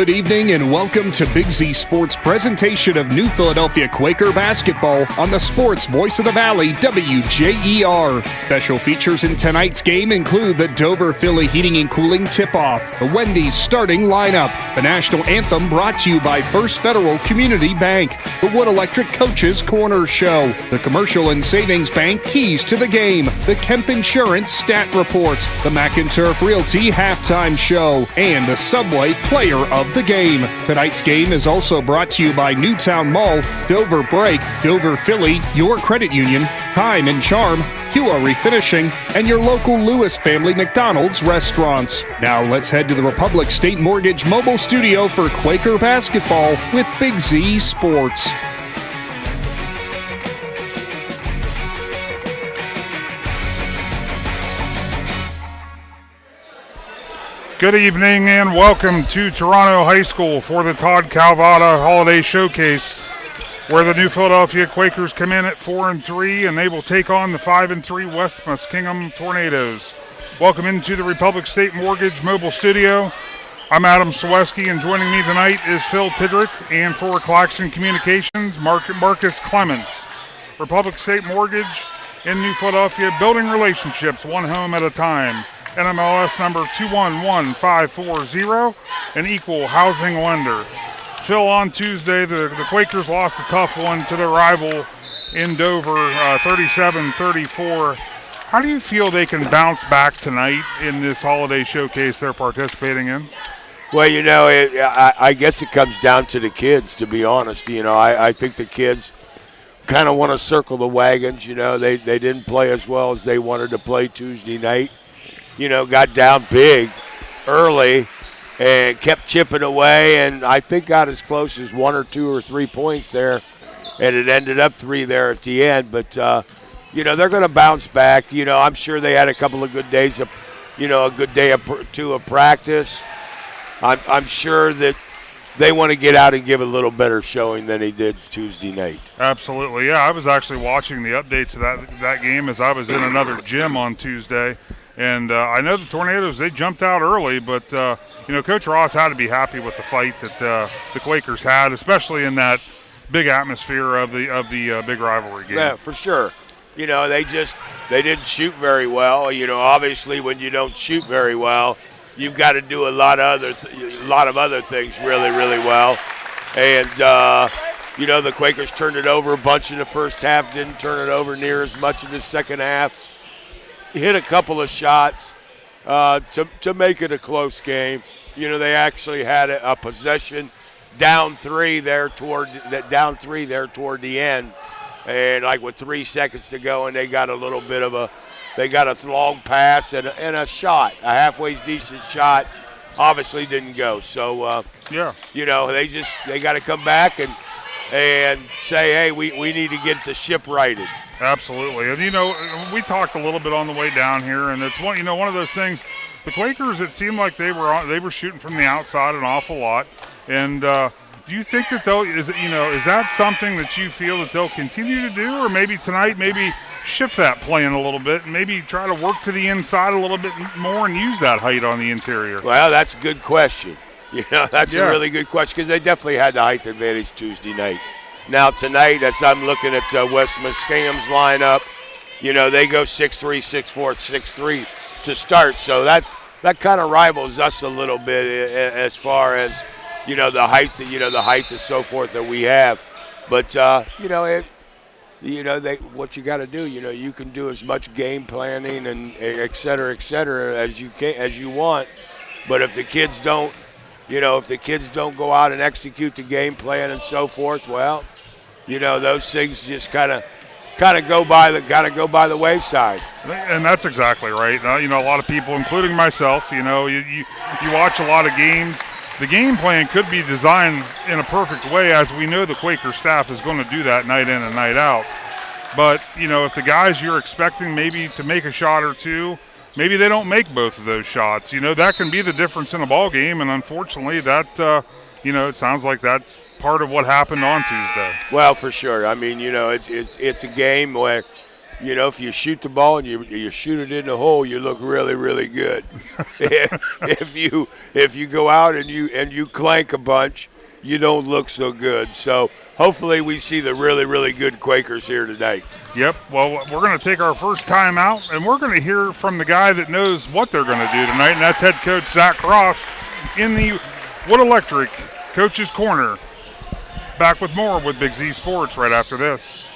Good evening and welcome to Big Z Sports presentation of New Philadelphia Quaker basketball on the Sports Voice of the Valley, WJER. Special features in tonight's game include the Dover Philly Heating and Cooling tip-off, the Wendy's starting lineup, the national anthem brought to you by First Federal Community Bank, the Wood Electric Coaches Corner Show, the Commercial and Savings Bank Keys to the Game, the Kemp Insurance Stat Reports, the McInturf Realty Halftime Show, and the Subway Player of the Game. Tonight's game is also brought to you by Newtown Mall, Dover Break, Dover Philly, Your Credit Union, Time and Charm, Hua Refinishing, and your local Lewis Family McDonald's restaurants. Now let's head to the Republic State Mortgage mobile studio for Quaker basketball with Big Z Sports. Good evening and welcome to Toronto High School for the Todd Kalivoda Holiday Showcase, where the New Philadelphia Quakers come in at 4-3 and they will take on the 5-3 West Muskingum Tornadoes. Welcome into the Republic State Mortgage mobile studio. I'm Adam Sawieski, and joining me tonight is Phil Tidrick, and for Claxon Communications, Marcus Clemence. Republic State Mortgage in New Philadelphia, building relationships one home at a time. NMLS number 211540, an equal housing lender. Phil, on Tuesday, the Quakers lost a tough one to their rival in Dover, 37-34. How do you feel they can bounce back tonight in this holiday showcase they're participating in? Well, I guess it comes down to the kids, to be honest. I think the kids kind of want to circle the wagons. They didn't play as well as they wanted to play Tuesday night. Got down big early and kept chipping away, and I think got as close as 1 or 2 or 3 points there, and it ended up 3 there at the end. But, they're going to bounce back. I'm sure they had a couple of good days, a good day or two of practice. I'm sure that they want to get out and give a little better showing than they did Tuesday night. Absolutely, yeah. I was actually watching the updates of that game as I was in another gym on Tuesday. And I know the Tornadoes, they jumped out early, but, Coach Ross had to be happy with the fight that the Quakers had, especially in that big atmosphere of the big rivalry game. Yeah, for sure. They didn't shoot very well. Obviously when you don't shoot very well, you've got to do a lot of other things really, really well. And, the Quakers turned it over a bunch in the first half, didn't turn it over near as much in the second half. Hit a couple of shots to make it a close game. They actually had a possession down three there toward the end, and like with 3 seconds to go, and they got a little bit of they got a long pass and a shot, a halfway decent shot. Obviously didn't go. So they got to come back and say, hey, we need to get the ship righted. Absolutely. And, we talked a little bit on the way down here, and it's one of those things. The Quakers, it seemed like they were shooting from the outside an awful lot. And do you think that is that something that you feel that they'll continue to do, or maybe tonight shift that plan a little bit and maybe try to work to the inside a little bit more and use that height on the interior? Well, that's a good question. That's a really good question, because they definitely had the height advantage Tuesday night. Now tonight, as I'm looking at West Muskingum's lineup, they go 6'3", 6'4", 6'3" to start. So that kind of rivals us a little bit as far as the height, the height and so forth that we have. But what you got to do, you can do as much game planning and et cetera, as you want. But if the kids don't, go out and execute the game plan and so forth, well, those things just kind of go by the wayside. And that's exactly right. A lot of people, including myself, you watch a lot of games. The game plan could be designed in a perfect way, as we know the Quaker staff is going to do that night in and night out. But, if the guys you're expecting maybe to make a shot or two, maybe they don't make both of those shots. That can be the difference in a ball game, and unfortunately that, it sounds like that's part of what happened on Tuesday. Well, for sure. I mean, it's a game where, if you shoot the ball and you shoot it in the hole, you look really, really good. if you go out and you clank a bunch, you don't look so good. So hopefully we see the really, really good Quakers here tonight. Yep. Well, we're going to take our first time out, and we're going to hear from the guy that knows what they're going to do tonight, and that's head coach Zach Ross in the Wood Electric Coach's Corner. Back with more with Big Z Sports right after this.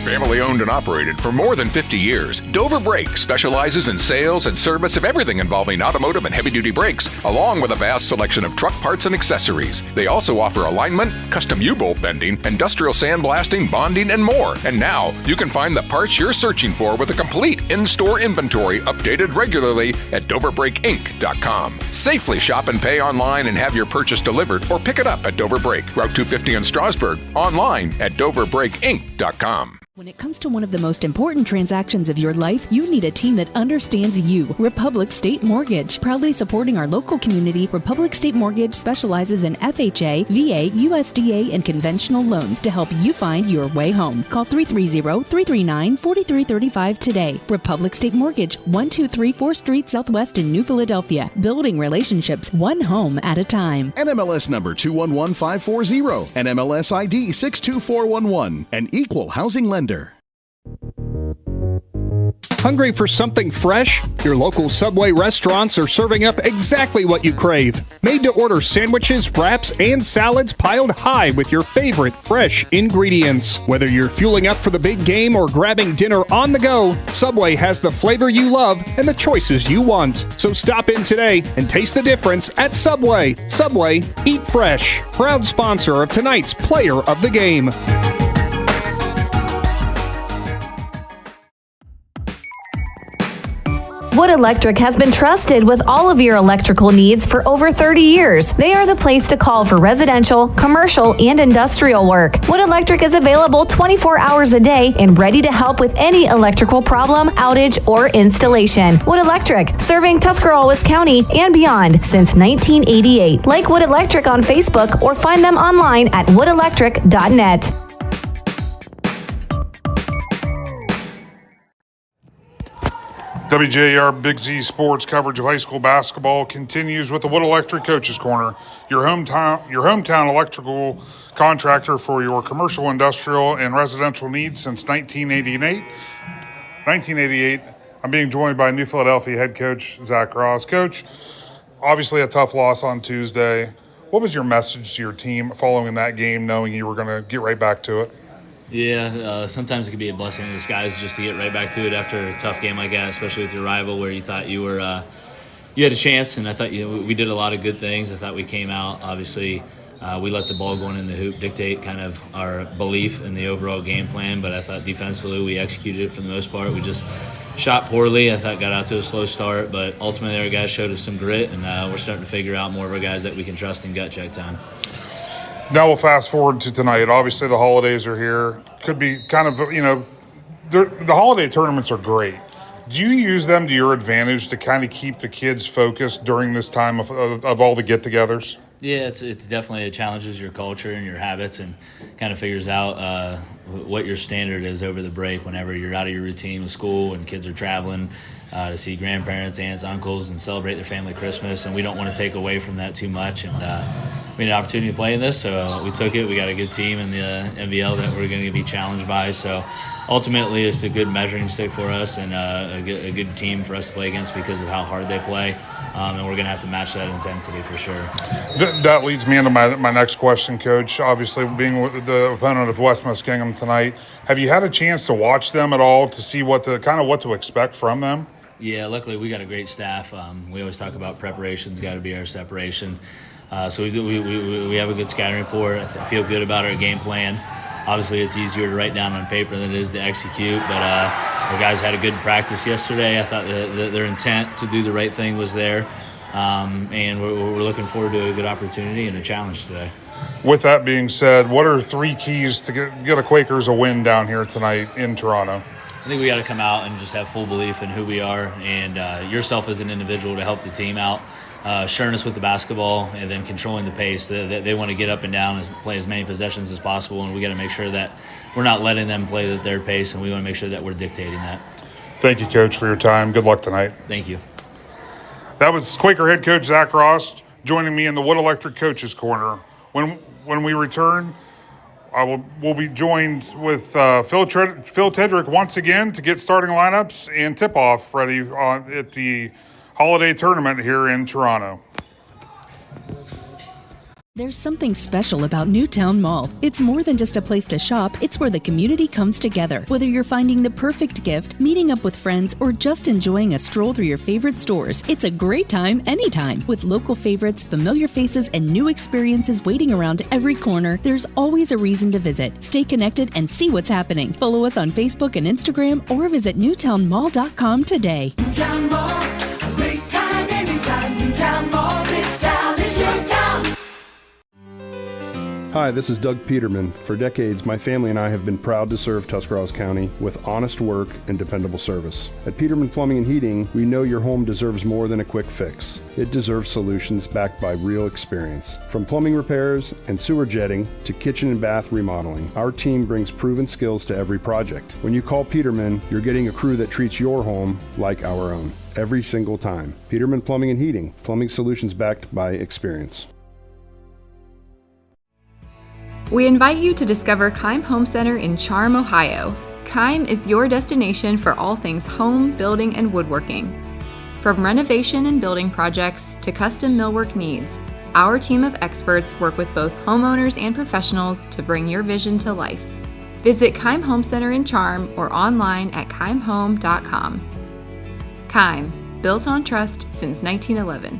Family owned and operated for more than 50 years, Dover Brake specializes in sales and service of everything involving automotive and heavy-duty brakes, along with a vast selection of truck parts and accessories. They also offer alignment, custom U-bolt bending, industrial sandblasting, bonding, and more. And now, you can find the parts you're searching for with a complete in-store inventory updated regularly at DoverBrakeInc.com. Safely shop and pay online and have your purchase delivered, or pick it up at Dover Brake, Route 250 in Strasburg, online at DoverBrakeInc.com. When it comes to one of the most important transactions of your life, you need a team that understands you. Republic State Mortgage. Proudly supporting our local community, Republic State Mortgage specializes in FHA, VA, USDA, and conventional loans to help you find your way home. Call 330-339-4335 today. Republic State Mortgage, 1234 Street Southwest in New Philadelphia. Building relationships one home at a time. NMLS number 211540. NMLS ID 62411. An equal housing lender. Hungry for something fresh? Your local Subway restaurants are serving up exactly what you crave. Made-to-order sandwiches, wraps, and salads piled high with your favorite fresh ingredients. Whether you're fueling up for the big game or grabbing dinner on the go, Subway has the flavor you love and the choices you want. So stop in today and taste the difference at Subway. Subway, eat fresh. Proud sponsor of tonight's Player of the Game. Wood Electric has been trusted with all of your electrical needs for over 30 years. They are the place to call for residential, commercial, and industrial work. Wood Electric is available 24 hours a day and ready to help with any electrical problem, outage, or installation. Wood Electric, serving Tuscarawas County and beyond since 1988. Like Wood Electric on Facebook or find them online at woodelectric.net. WJER Big Z Sports coverage of high school basketball continues with the Wood Electric Coach's Corner, your hometown electrical contractor for your commercial, industrial, and residential needs since 1988. I'm being joined by New Philadelphia head coach Zach Ross. Coach, obviously a tough loss on Tuesday. What was your message to your team following that game, knowing you were going to get right back to it? Yeah, sometimes it can be a blessing in disguise just to get right back to it after a tough game like that, especially with your rival where you thought you were you had a chance, and I thought we did a lot of good things. I thought we came out, obviously, we let the ball going in the hoop dictate kind of our belief in the overall game plan, but I thought defensively we executed it for the most part. We just shot poorly. I thought got out to a slow start, but ultimately our guys showed us some grit, and we're starting to figure out more of our guys that we can trust in gut check time. Now we'll fast forward to tonight. Obviously, the holidays are here. Could be kind of, the holiday tournaments are great. Do you use them to your advantage to kind of keep the kids focused during this time of all the get-togethers? Yeah, it's definitely it challenges your culture and your habits and kind of figures out what your standard is over the break whenever you're out of your routine with school and kids are traveling to see grandparents, aunts, uncles, and celebrate their family Christmas. And we don't want to take away from that too much. And we had an opportunity to play in this, so we took it. We got a good team in the NVL that we're going to be challenged by. So ultimately, it's a good measuring stick for us and a good team for us to play against because of how hard they play. And we're going to have to match that intensity for sure. That leads me into my next question, Coach. Obviously, being the opponent of West Muskingum tonight, have you had a chance to watch them at all to see what to expect from them? Yeah, luckily we got a great staff. We always talk about preparation's got to be our separation. So we have a good scouting report. I feel good about our game plan. Obviously, it's easier to write down on paper than it is to execute, but our guys had a good practice yesterday. I thought that their intent to do the right thing was there, and we're looking forward to a good opportunity and a challenge today. With that being said, what are 3 keys to get a Quakers a win down here tonight in Toronto? I think we got to come out and just have full belief in who we are and yourself as an individual to help the team out. Sureness with the basketball and then controlling the pace. They want to get up and down and play as many possessions as possible, and we got to make sure that we're not letting them play at their pace, and we want to make sure that we're dictating that. Thank you, Coach, for your time. Good luck tonight. Thank you. That was Quaker head coach Zach Ross joining me in the Wood Electric Coaches Corner. When we return, we'll be joined with Phil Tedrick once again to get starting lineups and tip-off ready at the holiday tournament here in Toronto. There's something special about Newtown Mall. It's more than just a place to shop, it's where the community comes together. Whether you're finding the perfect gift, meeting up with friends, or just enjoying a stroll through your favorite stores, it's a great time anytime. With local favorites, familiar faces, and new experiences waiting around every corner, there's always a reason to visit. Stay connected and see what's happening. Follow us on Facebook and Instagram or visit newtownmall.com today. Newtown Mall, a great time anytime. Newtown Mall, this town is your town. Hi, this is Doug Peterman. For decades, my family and I have been proud to serve Tuscarawas County with honest work and dependable service. At Peterman Plumbing and Heating, we know your home deserves more than a quick fix. It deserves solutions backed by real experience. From plumbing repairs and sewer jetting to kitchen and bath remodeling, our team brings proven skills to every project. When you call Peterman, you're getting a crew that treats your home like our own. Every single time. Peterman Plumbing and Heating, plumbing solutions backed by experience. We invite you to discover Keim Home Center in Charm, Ohio. Keim is your destination for all things home, building, and woodworking. From renovation and building projects to custom millwork needs, our team of experts work with both homeowners and professionals to bring your vision to life. Visit Keim Home Center in Charm or online at keimhome.com. Keim, built on trust since 1911.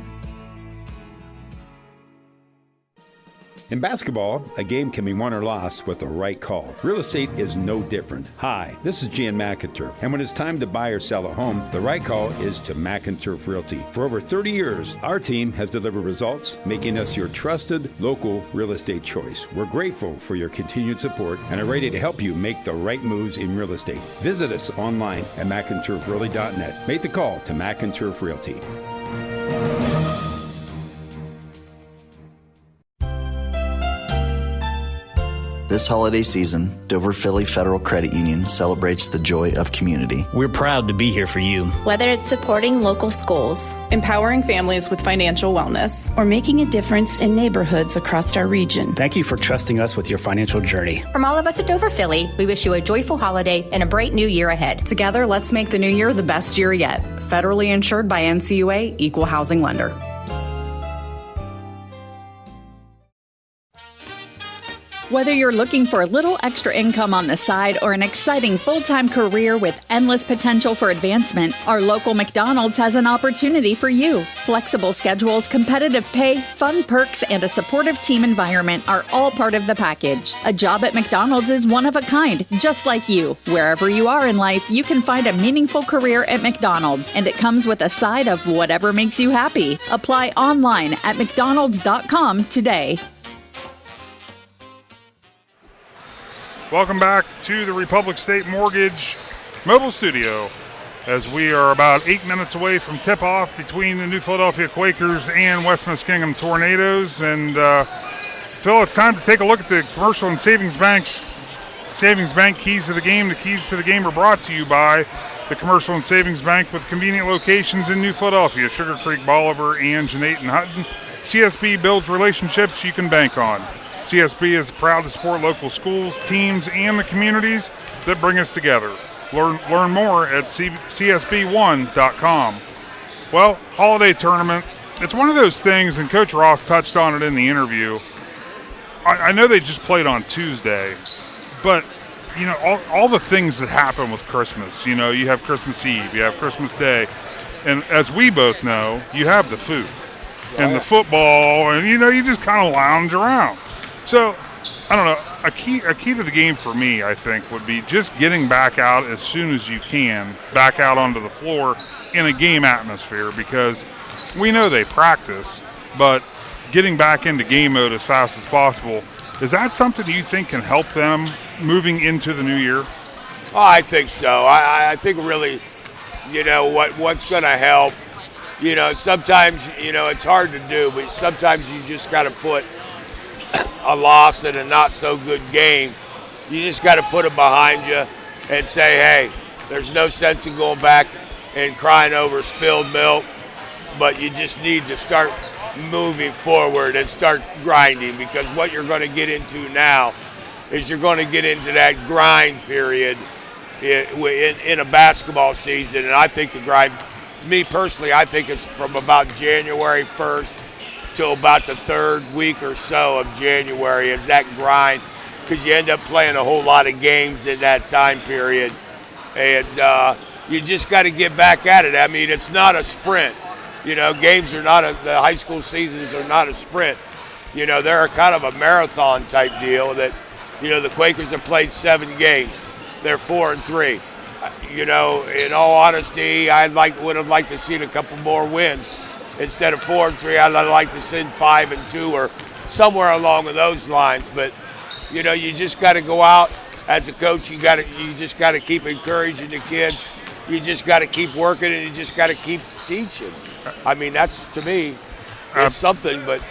In basketball, a game can be won or lost with the right call. Real estate is no different. Hi, this is Jan McInturf, and when it's time to buy or sell a home, the right call is to McInturf Realty. For over 30 years, our team has delivered results, making us your trusted local real estate choice. We're grateful for your continued support and are ready to help you make the right moves in real estate. Visit us online at McInturfRealty.net. Make the call to McInturf Realty. This holiday season, Dover Philly Federal Credit Union celebrates the joy of community. We're proud to be here for you. Whether it's supporting local schools, empowering families with financial wellness, or making a difference in neighborhoods across our region. Thank you for trusting us with your financial journey. From all of us at Dover Philly, we wish you a joyful holiday and a bright new year ahead. Together, let's make the new year the best year yet. Federally insured by NCUA, Equal Housing Lender. Whether you're looking for a little extra income on the side or an exciting full-time career with endless potential for advancement, our local McDonald's has an opportunity for you. Flexible schedules, competitive pay, fun perks, and a supportive team environment are all part of the package. A job at McDonald's is one of a kind, just like you. Wherever you are in life, you can find a meaningful career at McDonald's, and it comes with a side of whatever makes you happy. Apply online at mcdonalds.com today. Welcome back to the Republic State Mortgage mobile studio as we are about 8 minutes away from tip-off between the New Philadelphia Quakers and West Muskingum Tornadoes. And Phil, it's time to take a look at the Commercial and Savings Bank keys to the game. The keys to the game are brought to you by the Commercial and Savings Bank with convenient locations in New Philadelphia, Sugar Creek, Bolivar, and Jeanette and Hutton. CSB builds relationships you can bank on. CSB is proud to support local schools, teams, and the communities that bring us together. Learn more at csb1.com. Well, holiday tournament, it's one of those things, and Coach Ross touched on it in the interview. I know they just played on Tuesday, but, you know, all the things that happen with Christmas, you know, you have Christmas Eve, you have Christmas Day, and as we both know, you have the food and the football, and, you know, you just kind of lounge around. So, I don't know, a key to the game for me, I think, would be just getting back out as soon as you can, back out onto the floor in a game atmosphere, because we know they practice, but getting back into game mode as fast as possible, is that something you think can help them moving into the new year? Oh, I think so. I think really, you know, what's going to help, you know, sometimes, you know, it's hard to do, but sometimes you just got to put a loss in a not so good game You just got to put them behind you and say, hey, there's no sense in going back and crying over spilled milk, but you just need to start moving forward and start grinding, because what you're going to get into now is you're going to get into that grind period in a basketball season. And I think the grind, me personally, I think it's from about January 1st till about the third week or so of January is that grind, because you end up playing a whole lot of games in that time period. And you just got to get back at it. I mean, it's not a sprint. You know, games are not the high school seasons are not a sprint. You know, they're kind of a marathon type deal that, you know, the Quakers have played 7 games. They're 4-3. You know, in all honesty, would have liked to see a couple more wins. Instead of 4-3, I'd like to see 5-2 or somewhere along those lines. But, you know, you just got to go out as a coach. You just got to keep encouraging the kids. You just got to keep working, and you just got to keep teaching. I mean, that's, to me, it's something. But,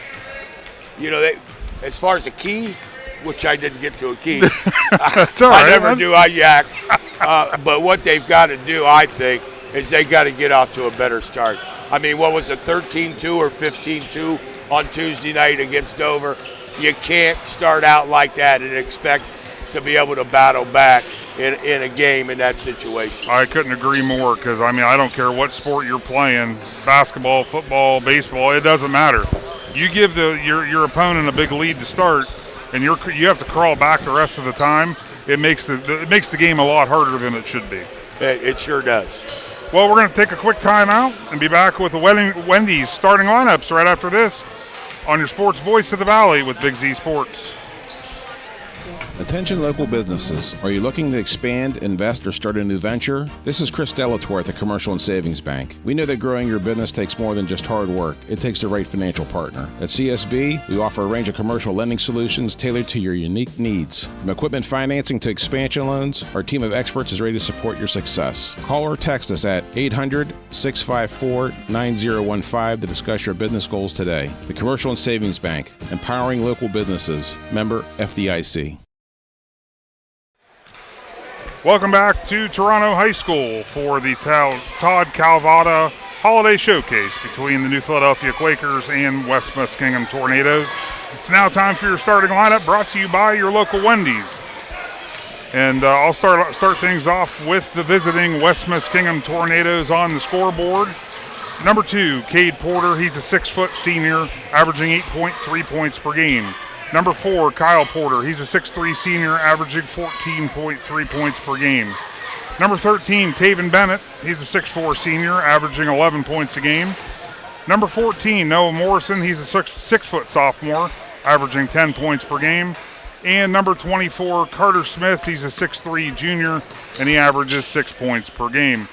you know, as far as a key, which I didn't get to a key. I never do. I yak. But what they've got to do, I think, is they got to get off to a better start. I mean, what was it, 13-2 or 15-2 on Tuesday night against Dover? You can't start out like that and expect to be able to battle back in a game in that situation. I couldn't agree more, because, I mean, I don't care what sport you're playing, basketball, football, baseball, it doesn't matter. You give your opponent a big lead to start, and you have to crawl back the rest of the time. It makes the game a lot harder than it should be. It sure does. Well, we're going to take a quick timeout and be back with the Wendy's starting lineups right after this on your sports voice of the Valley with Big Z Sports. Attention local businesses. Are you looking to expand, invest, or start a new venture? This is Chris Delatorre at the Commercial and Savings Bank. We know that growing your business takes more than just hard work. It takes the right financial partner. At CSB, we offer a range of commercial lending solutions tailored to your unique needs. From equipment financing to expansion loans, our team of experts is ready to support your success. Call or text us at 800-654-9015 to discuss your business goals today. The Commercial and Savings Bank, empowering local businesses. Member FDIC. Welcome back to Toronto High School for the Todd Kalivoda Holiday Showcase between the New Philadelphia Quakers and West Muskingum Tornadoes. It's now time for your starting lineup, brought to you by your local Wendy's. And I'll start things off with the visiting West Muskingum Tornadoes on the scoreboard. Number 2, Cade Porter. He's a 6-foot senior, averaging 8.3 points per game. Number 4, Kyle Porter. He's a 6'3 senior, averaging 14.3 points per game. Number 13, Taven Bennett. He's a 6'4 senior, averaging 11 points a game. Number 14, Noah Morrison. He's a 6-foot sophomore, averaging 10 points per game. And number 24, Carter Smith. He's a 6'3 junior, and he averages 6 points per game.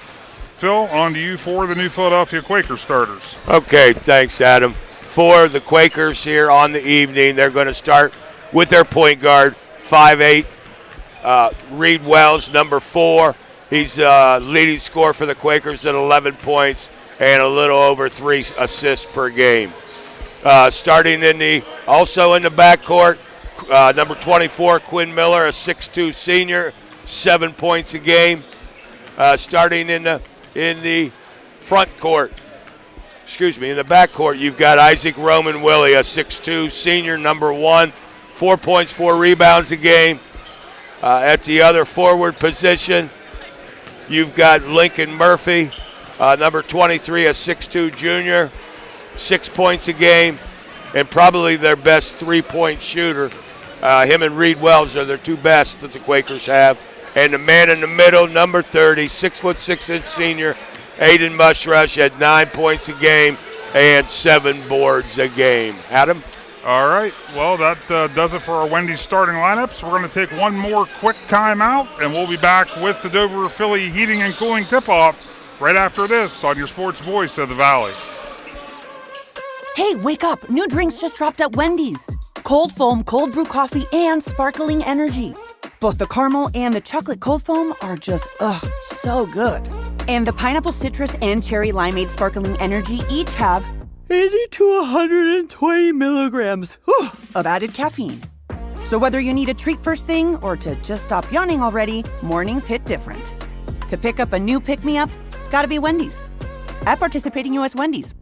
Phil, on to you for the New Philadelphia Quaker starters. Okay, thanks, Adam. For the Quakers here on the evening, they're going to start with their point guard, 5'8", Reed Wells, number 4. He's leading scorer for the Quakers at 11 points and a little over 3 assists per game. Starting also in the backcourt, number 24, Quinn Miller, a 6'2 senior, 7 points a game. Starting in the front court. In the backcourt, you've got Isaac Roman Willie, a 6'2 senior, number 1, 4 points, 4 rebounds a game. At the other forward position, you've got Lincoln Murphy, number 23, a 6'2 junior, 6 points a game, and probably their best 3-point shooter. Him and Reed Wells are their 2 best that the Quakers have. And the man in the middle, number 30, 6'6" senior, Aiden Mushrush at 9 points a game and 7 boards a game. Adam? All right. Well, that does it for our Wendy's starting lineups. We're going to take one more quick timeout, and we'll be back with the Dover Philly Heating and Cooling tip-off right after this on your sports voice of the Valley. Hey, wake up. New drinks just dropped at Wendy's. Cold foam, cold brew coffee, and sparkling energy. Both the caramel and the chocolate cold foam are just, so good. And the pineapple citrus and cherry limeade sparkling energy each have 80 to 120 milligrams of added caffeine. So whether you need a treat first thing or to just stop yawning already, mornings hit different. To pick up a new pick-me-up, gotta be Wendy's. At participating U.S. Wendy's.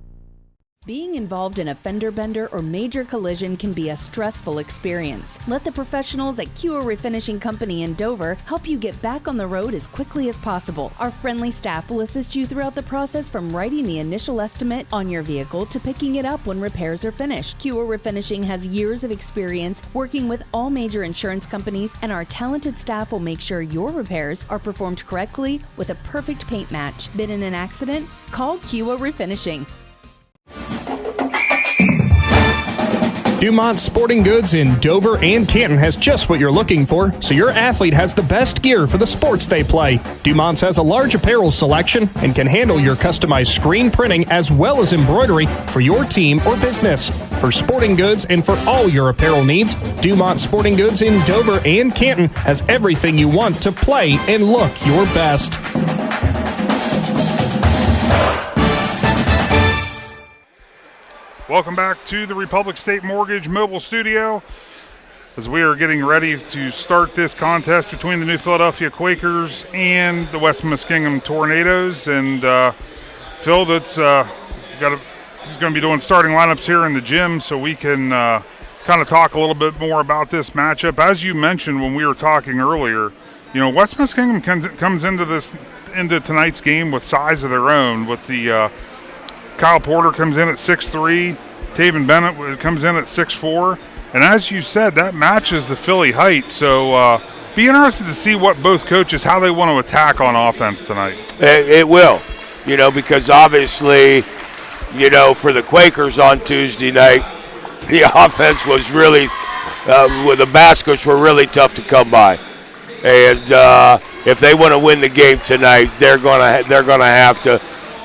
Being involved in a fender bender or major collision can be a stressful experience. Let the professionals at QA Refinishing Company in Dover help you get back on the road as quickly as possible. Our friendly staff will assist you throughout the process from writing the initial estimate on your vehicle to picking it up when repairs are finished. QA Refinishing has years of experience working with all major insurance companies, and our talented staff will make sure your repairs are performed correctly with a perfect paint match. Been in an accident? Call QA Refinishing. Dumont Sporting Goods in Dover and Canton has just what you're looking for, so your athlete has the best gear for the sports they play. Dumont's has a large apparel selection and can handle your customized screen printing as well as embroidery for your team or business. For sporting goods and for all your apparel needs, Dumont Sporting Goods in Dover and Canton has everything you want to play and look your best. Welcome back to the Republic State Mortgage Mobile Studio as we are getting ready to start this contest between the New Philadelphia Quakers and the West Muskingum Tornadoes. And Phil, he's going to be doing starting lineups here in the gym, so we can kind of talk a little bit more about this matchup. As you mentioned when we were talking earlier, West Muskingum comes into tonight's game with size of their own, with the Kyle Porter comes in at 6'3", Taven Bennett comes in at 6'4", and as you said, that matches the Philly height. So be interested to see what both coaches, how they want to attack on offense tonight. It will, because obviously, for the Quakers on Tuesday night, the offense was really, the baskets were really tough to come by, and if they want to win the game tonight, they're gonna have to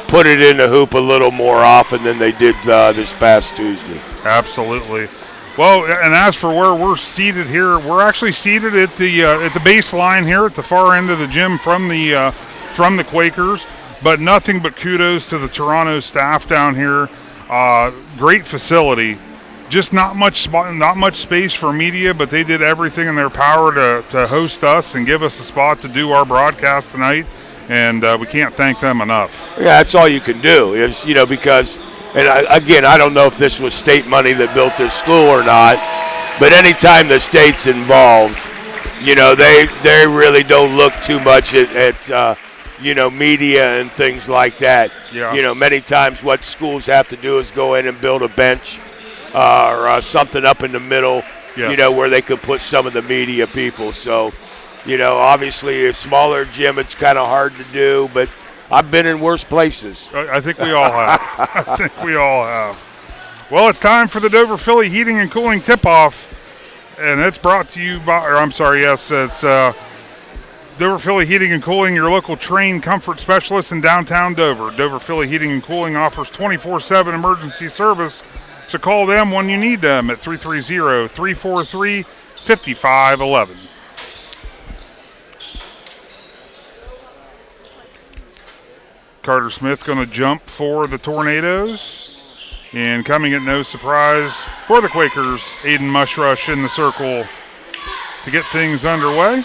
put it in the hoop a little more often than they did this past Tuesday. Absolutely. Well, and as for where we're seated here, we're actually seated at the baseline here at the far end of the gym from the Quakers. But nothing but kudos to the Toronto staff down here. Great facility. Just not much space for media, but they did everything in their power to host us and give us a spot to do our broadcast tonight. And we can't thank them enough. Yeah, that's all you can do is, because, and I don't know if this was state money that built this school or not, but anytime the state's involved, they really don't look too much at media and things like that. Yeah. Many times what schools have to do is go in and build a bench or something up in the middle, where they could put some of the media people. So, obviously a smaller gym, it's kind of hard to do, but I've been in worse places. I think we all have. Well, it's time for the Dover Philly Heating and Cooling Tip-Off, and it's brought to you by, it's Dover Philly Heating and Cooling, your local trained comfort specialist in downtown Dover. Dover Philly Heating and Cooling offers 24/7 emergency service, so call them when you need them at 330-343-5511. Carter Smith going to jump for the Tornadoes. And coming at no surprise for the Quakers, Aiden Mushrush in the circle to get things underway.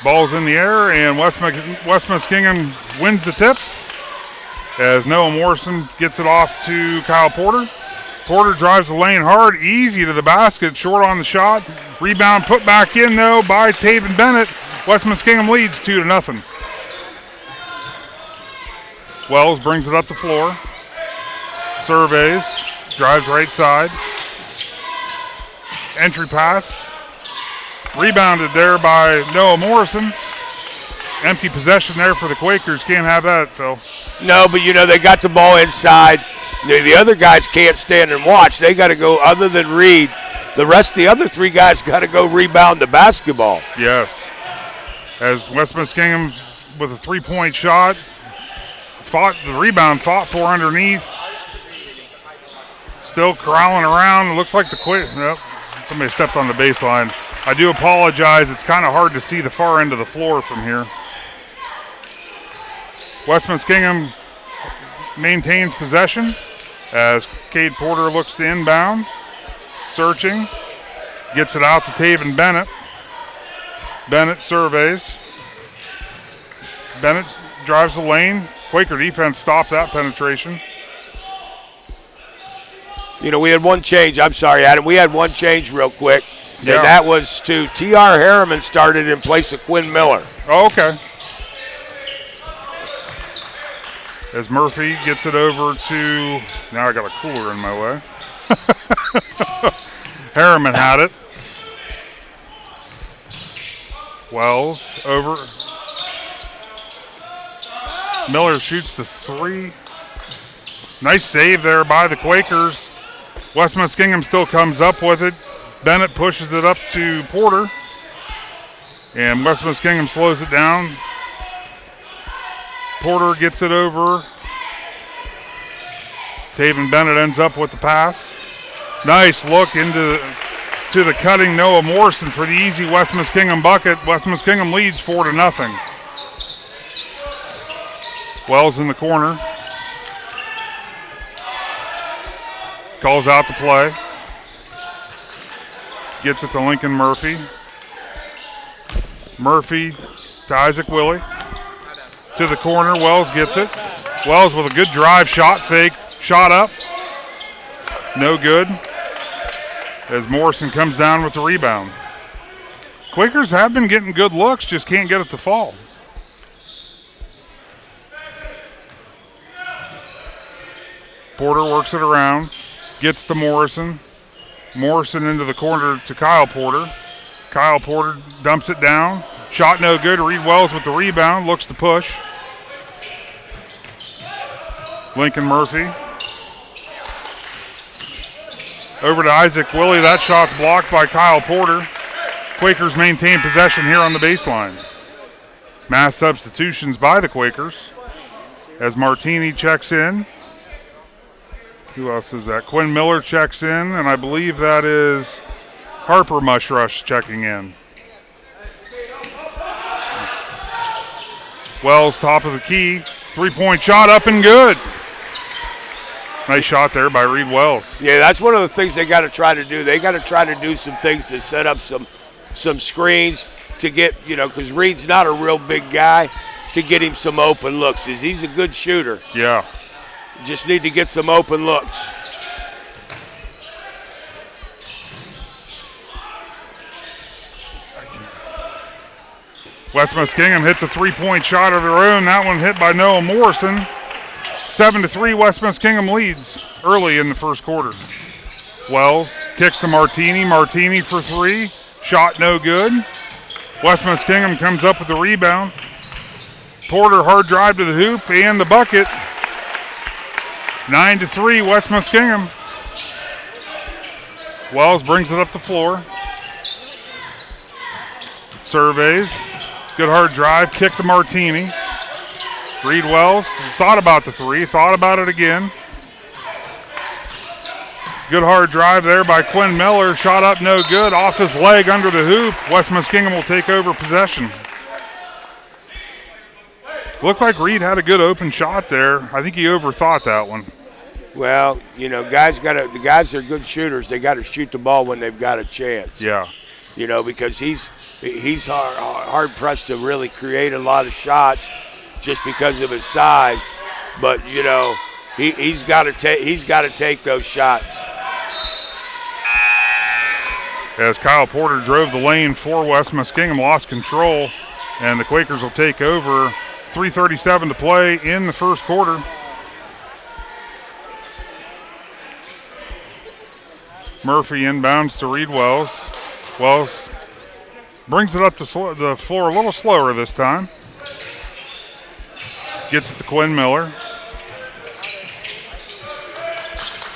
Ball's in the air, and West Muskingum wins the tip as Noah Morrison gets it off to Kyle Porter. Porter drives the lane hard, easy to the basket, short on the shot. Rebound put back in, though, by Taven Bennett. West Muskingum leads 2-0. Wells brings it up the floor. Surveys. Drives right side. Entry pass. Rebounded there by Noah Morrison. Empty possession there for the Quakers. Can't have that, Phil. No, but they got the ball inside. The other guys can't stand and watch. They got to go, other than Reed, the rest of the other three guys got to go rebound the basketball. Yes. As West Muskingum with a three-point shot, fought for underneath. Still crawling around. It looks like somebody stepped on the baseline. I do apologize. It's kind of hard to see the far end of the floor from here. West Muskingum maintains possession as Cade Porter looks to inbound. searching. Gets it out to Taven Bennett. Bennett surveys. Bennett drives the lane. Quaker defense stopped that penetration. You know, we had one change. I'm sorry, Adam. We had one change real quick. Yeah. And that was to T.R. Harriman started in place of Quinn Miller. Oh, okay. As Murphy gets it over to, now I got a cooler in my way. Harriman had it. Wells over. Miller shoots the three. Nice save there by the Quakers. West Muskingum still comes up with it. Bennett pushes it up to Porter. And West Muskingum slows it down. Porter gets it over. Taven Bennett ends up with the pass. Nice look into the cutting Noah Morrison for the easy West Muskingum bucket. West Muskingum leads 4-0. Wells in the corner. Calls out the play. Gets it to Lincoln Murphy. Murphy to Isaac Willie. To the corner, Wells gets it. Wells with a good drive, shot fake, shot up. No good. As Morrison comes down with the rebound. Quakers have been getting good looks, just can't get it to fall. Porter works it around. Gets to Morrison. Morrison into the corner to Kyle Porter. Kyle Porter dumps it down. Shot no good. Reed Wells with the rebound. Looks to push. Lincoln Murphy. Over to Isaac Willie. That shot's blocked by Kyle Porter. Quakers maintain possession here on the baseline. Mass substitutions by the Quakers. As Martini checks in. Who else is that? Quinn Miller checks in, and I believe that is Harper Mushrush checking in. Wells, top of the key. Three-point shot up and good. Nice shot there by Reed Wells. Yeah, that's one of the things they got to try to do. They got to try to do some things to set up some screens to get, because Reed's not a real big guy, to get him some open looks. He's a good shooter. Yeah. Just need to get some open looks. West Muskingum hits a three-point shot of their own. That one hit by Noah Morrison. 7-3, West Muskingum leads early in the first quarter. Wells kicks to Martini. Martini for three. Shot no good. West Muskingum comes up with the rebound. Porter hard drive to the hoop and the bucket. 9-3, West Muskingum. Wells brings it up the floor. Surveys. Good hard drive. Kick to Martini. Reed Wells thought about the three. Thought about it again. Good hard drive there by Quinn Miller. Shot up no good. Off his leg under the hoop. West Muskingum will take over possession. Looked like Reed had a good open shot there. I think he overthought that one. Well, the guys are good shooters. They got to shoot the ball when they've got a chance. Yeah. Because he's hard pressed to really create a lot of shots just because of his size. But he's got to take those shots. As Kyle Porter drove the lane for West Muskingum, lost control, and the Quakers will take over. 3:37 to play in the first quarter. Murphy inbounds to Reed Wells. Wells brings it up the floor a little slower this time. Gets it to Quinn Miller.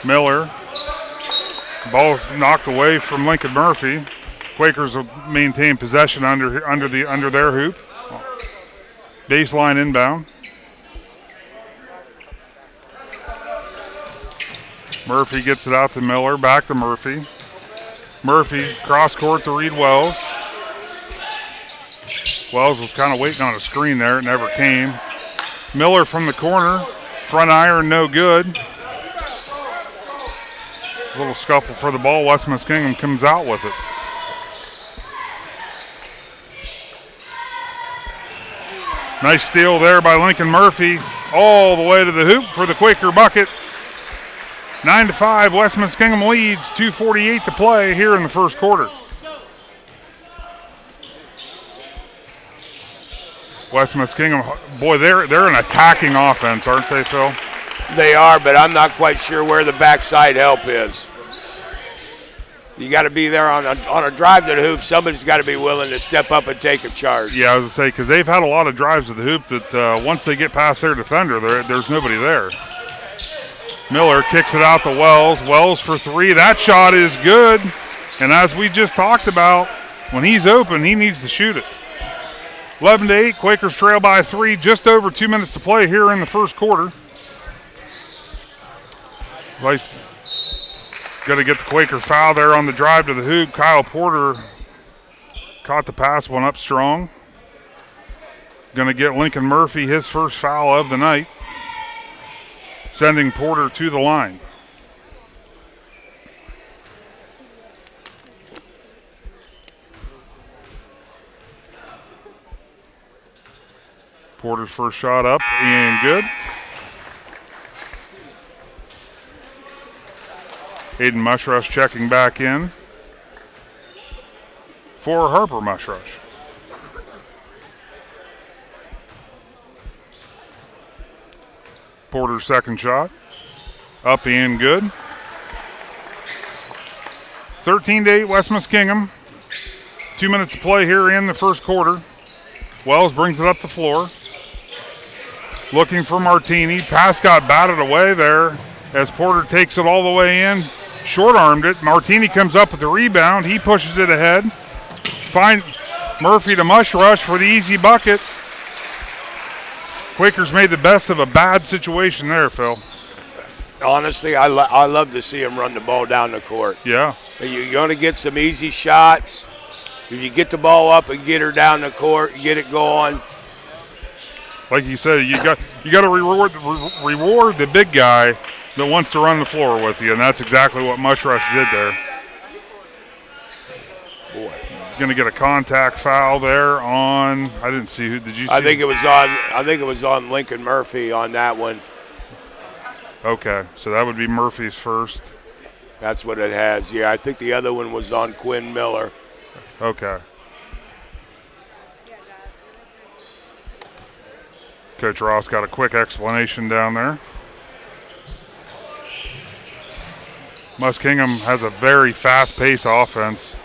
Miller. Ball knocked away from Lincoln Murphy. Quakers will maintain possession under their hoop. Baseline inbound. Murphy gets it out to Miller, back to Murphy. Murphy cross court to Reed Wells. Wells was kind of waiting on a screen there. It never came. Miller from the corner. Front iron, no good. Little scuffle for the ball. West Muskingum comes out with it. Nice steal there by Lincoln Murphy. All the way to the hoop for the Quaker bucket. 9-5, West Muskingum leads. 2:48 to play here in the first quarter. West Muskingum, boy, they're an attacking offense, aren't they, Phil? They are, but I'm not quite sure where the backside help is. You got to be there on a drive to the hoop. Somebody's got to be willing to step up and take a charge. Yeah, I was going to say, because they've had a lot of drives to the hoop that once they get past their defender, there's nobody there. Miller kicks it out to Wells. Wells for three. That shot is good. And as we just talked about, when he's open, he needs to shoot it. 11-8, Quakers trail by 3. Just over 2 minutes to play here in the first quarter. Vice got to get the Quaker foul there on the drive to the hoop. Kyle Porter caught the pass, went up strong. Going to get Lincoln Murphy his first foul of the night, sending Porter to the line. Porter's first shot up and good. Aiden Mushrush checking back in for Harper Mushrush. Porter's second shot up and good. 13-8 West Muskingum. 2 minutes to play here in the first quarter. Wells brings it up the floor. Looking for Martini. Pass got batted away there as Porter takes it all the way in. Short-armed it. Martini comes up with the rebound. He pushes it ahead. Find Murphy to Mushrush for the easy bucket. Quakers made the best of a bad situation there, Phil. Honestly, I love to see him run the ball down the court. Yeah. You're going to get some easy shots. If you get the ball up and get her down the court, get it going. Like you said, you got to reward the big guy that wants to run the floor with you, and that's exactly what Mushrush did there. Boy, going to get a contact foul there on. I didn't see who. Did you see? I think it was on Lincoln Murphy on that one. Okay, so that would be Murphy's first. That's what it has. Yeah, I think the other one was on Quinn Miller. Okay. Coach Ross got a quick explanation down there. Muskingum has a very fast-paced offense.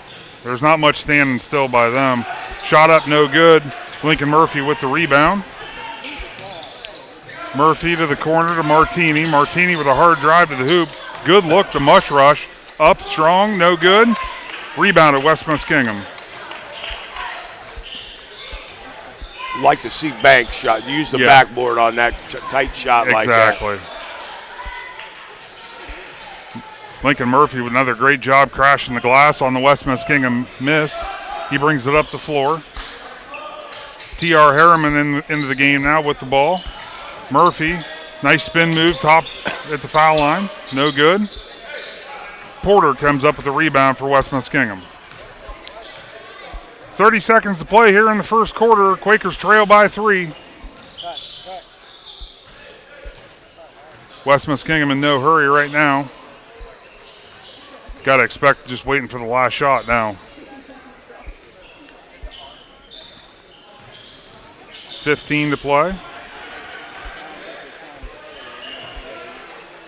There's not much standing still by them. Shot up, no good. Lincoln Murphy with the rebound. Murphy to the corner to Martini. Martini with a hard drive to the hoop. Good look to Mushrush. Up strong, no good. Rebounded West Muskingum. Like to see Banks shot. Use the backboard on that tight shot like that. Exactly. Lincoln Murphy with another great job crashing the glass on the West Muskingum miss. He brings it up the floor. T.R. Harriman into the game now with the ball. Murphy, nice spin move, top at the foul line. No good. Porter comes up with the rebound for West Muskingum. 30 seconds to play here in the first quarter. Quakers trail by 3. West Muskingum in no hurry right now. Got to expect just waiting for the last shot now. 15 to play.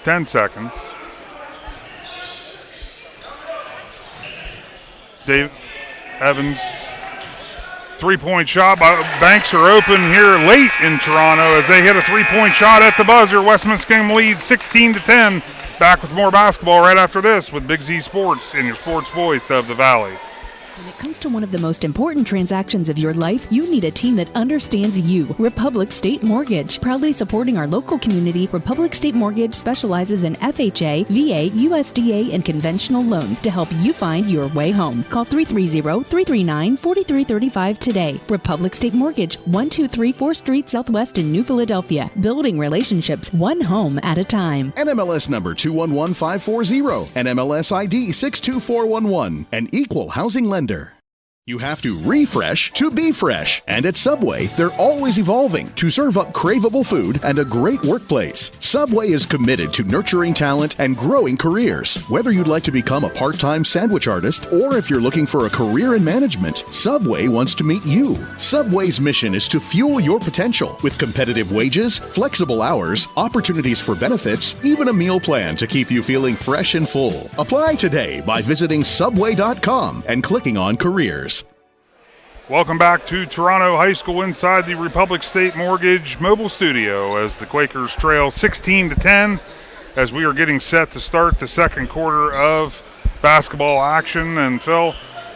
10 seconds. Dave Evans, three-point shot. Banks are open here late in Toronto as they hit a three-point shot at the buzzer. West Muskingum leads 16-10. Back with more basketball right after this with Big Z Sports and your sports voice of the Valley. When it comes to one of the most important transactions of your life, you need a team that understands you. Republic State Mortgage. Proudly supporting our local community, Republic State Mortgage specializes in FHA, VA, USDA, and conventional loans to help you find your way home. Call 330-339-4335 today. Republic State Mortgage, 1234 4th Street Southwest in New Philadelphia. Building relationships one home at a time. NMLS number 211540, NMLS ID 62411, an equal housing lender. You have to refresh to be fresh. And at Subway, they're always evolving to serve up craveable food and a great workplace. Subway is committed to nurturing talent and growing careers. Whether you'd like to become a part-time sandwich artist or if you're looking for a career in management, Subway wants to meet you. Subway's mission is to fuel your potential with competitive wages, flexible hours, opportunities for benefits, even a meal plan to keep you feeling fresh and full. Apply today by visiting subway.com and clicking on careers. Welcome back to Toronto High School inside the Republic State Mortgage mobile studio as the Quakers trail 16-10 as we are getting set to start the second quarter of basketball action. And Phil,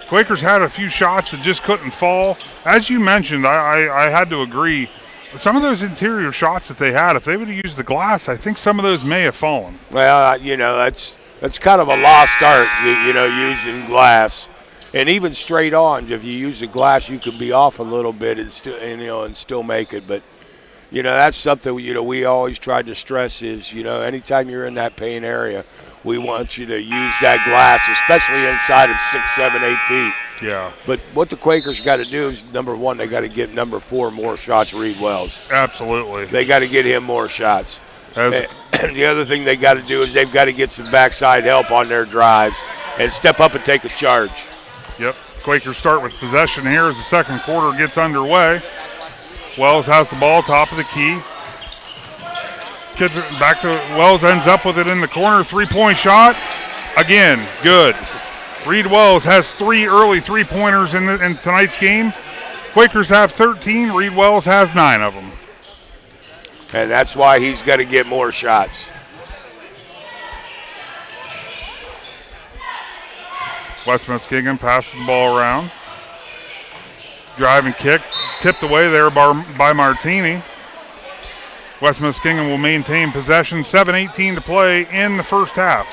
Quakers had a few shots that just couldn't fall. As you mentioned, I had to agree. Some of those interior shots that they had, if they would have used the glass, I think some of those may have fallen. Well, that's kind of a lost art, using glass. And even straight on, if you use the glass, you can be off a little bit and still make it. But that's something we always tried to stress is anytime you're in that paint area, we want you to use that glass, especially inside of 6, 7, 8 feet. Yeah. But what the Quakers got to do is, number one, they got to get number 4 more shots, Reed Wells. Absolutely. They got to get him more shots. And the other thing they got to do is they've got to get some backside help on their drives and step up and take a charge. Yep. Quakers start with possession here as the second quarter gets underway. Wells has the ball, top of the key. Kids back to Wells, ends up with it in the corner. 3-point shot. Again, good. Reed Wells has 3 early three-pointers in tonight's game. Quakers have 13. Reed Wells has 9 of them. And that's why he's got to get more shots. West Muskingum passes the ball around. Drive and kick. Tipped away there by Martini. West Muskingum will maintain possession. 7:18 to play in the first half.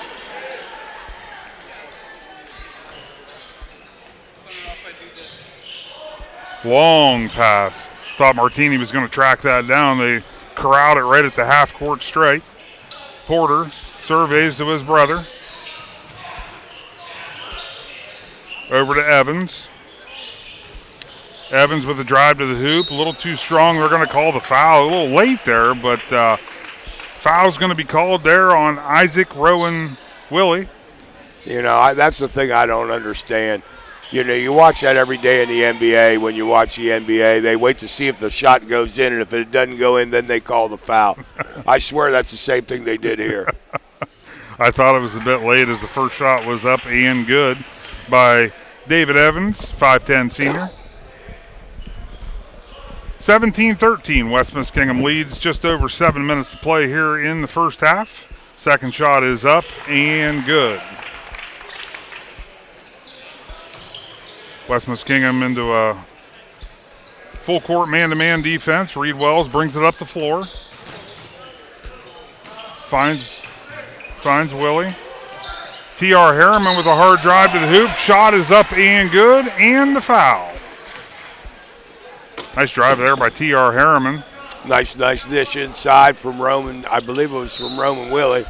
Long pass. Thought Martini was going to track that down. They corralled it right at the half-court stripe. Porter surveys to his brother. Over to Evans. Evans with a drive to the hoop. A little too strong. They're going to call the foul. A little late there, but foul's going to be called there on Isaac Rowan Willie. That's the thing I don't understand. You watch that every day in the NBA. When you watch the NBA, they wait to see if the shot goes in, and if it doesn't go in, then they call the foul. I swear that's the same thing they did here. I thought it was a bit late as the first shot was up and good by David Evans, 5'10 senior. 17-13, West Muskingum leads, just over 7 minutes to play here in the first half. Second shot is up and good. West Muskingum into a full court man-to-man defense. Reed Wells brings it up the floor. Finds Willie. T.R. Harriman with a hard drive to the hoop. Shot is up and good, and the foul. Nice drive there by T.R. Harriman. Nice dish inside from Roman. I believe it was from Roman Willie.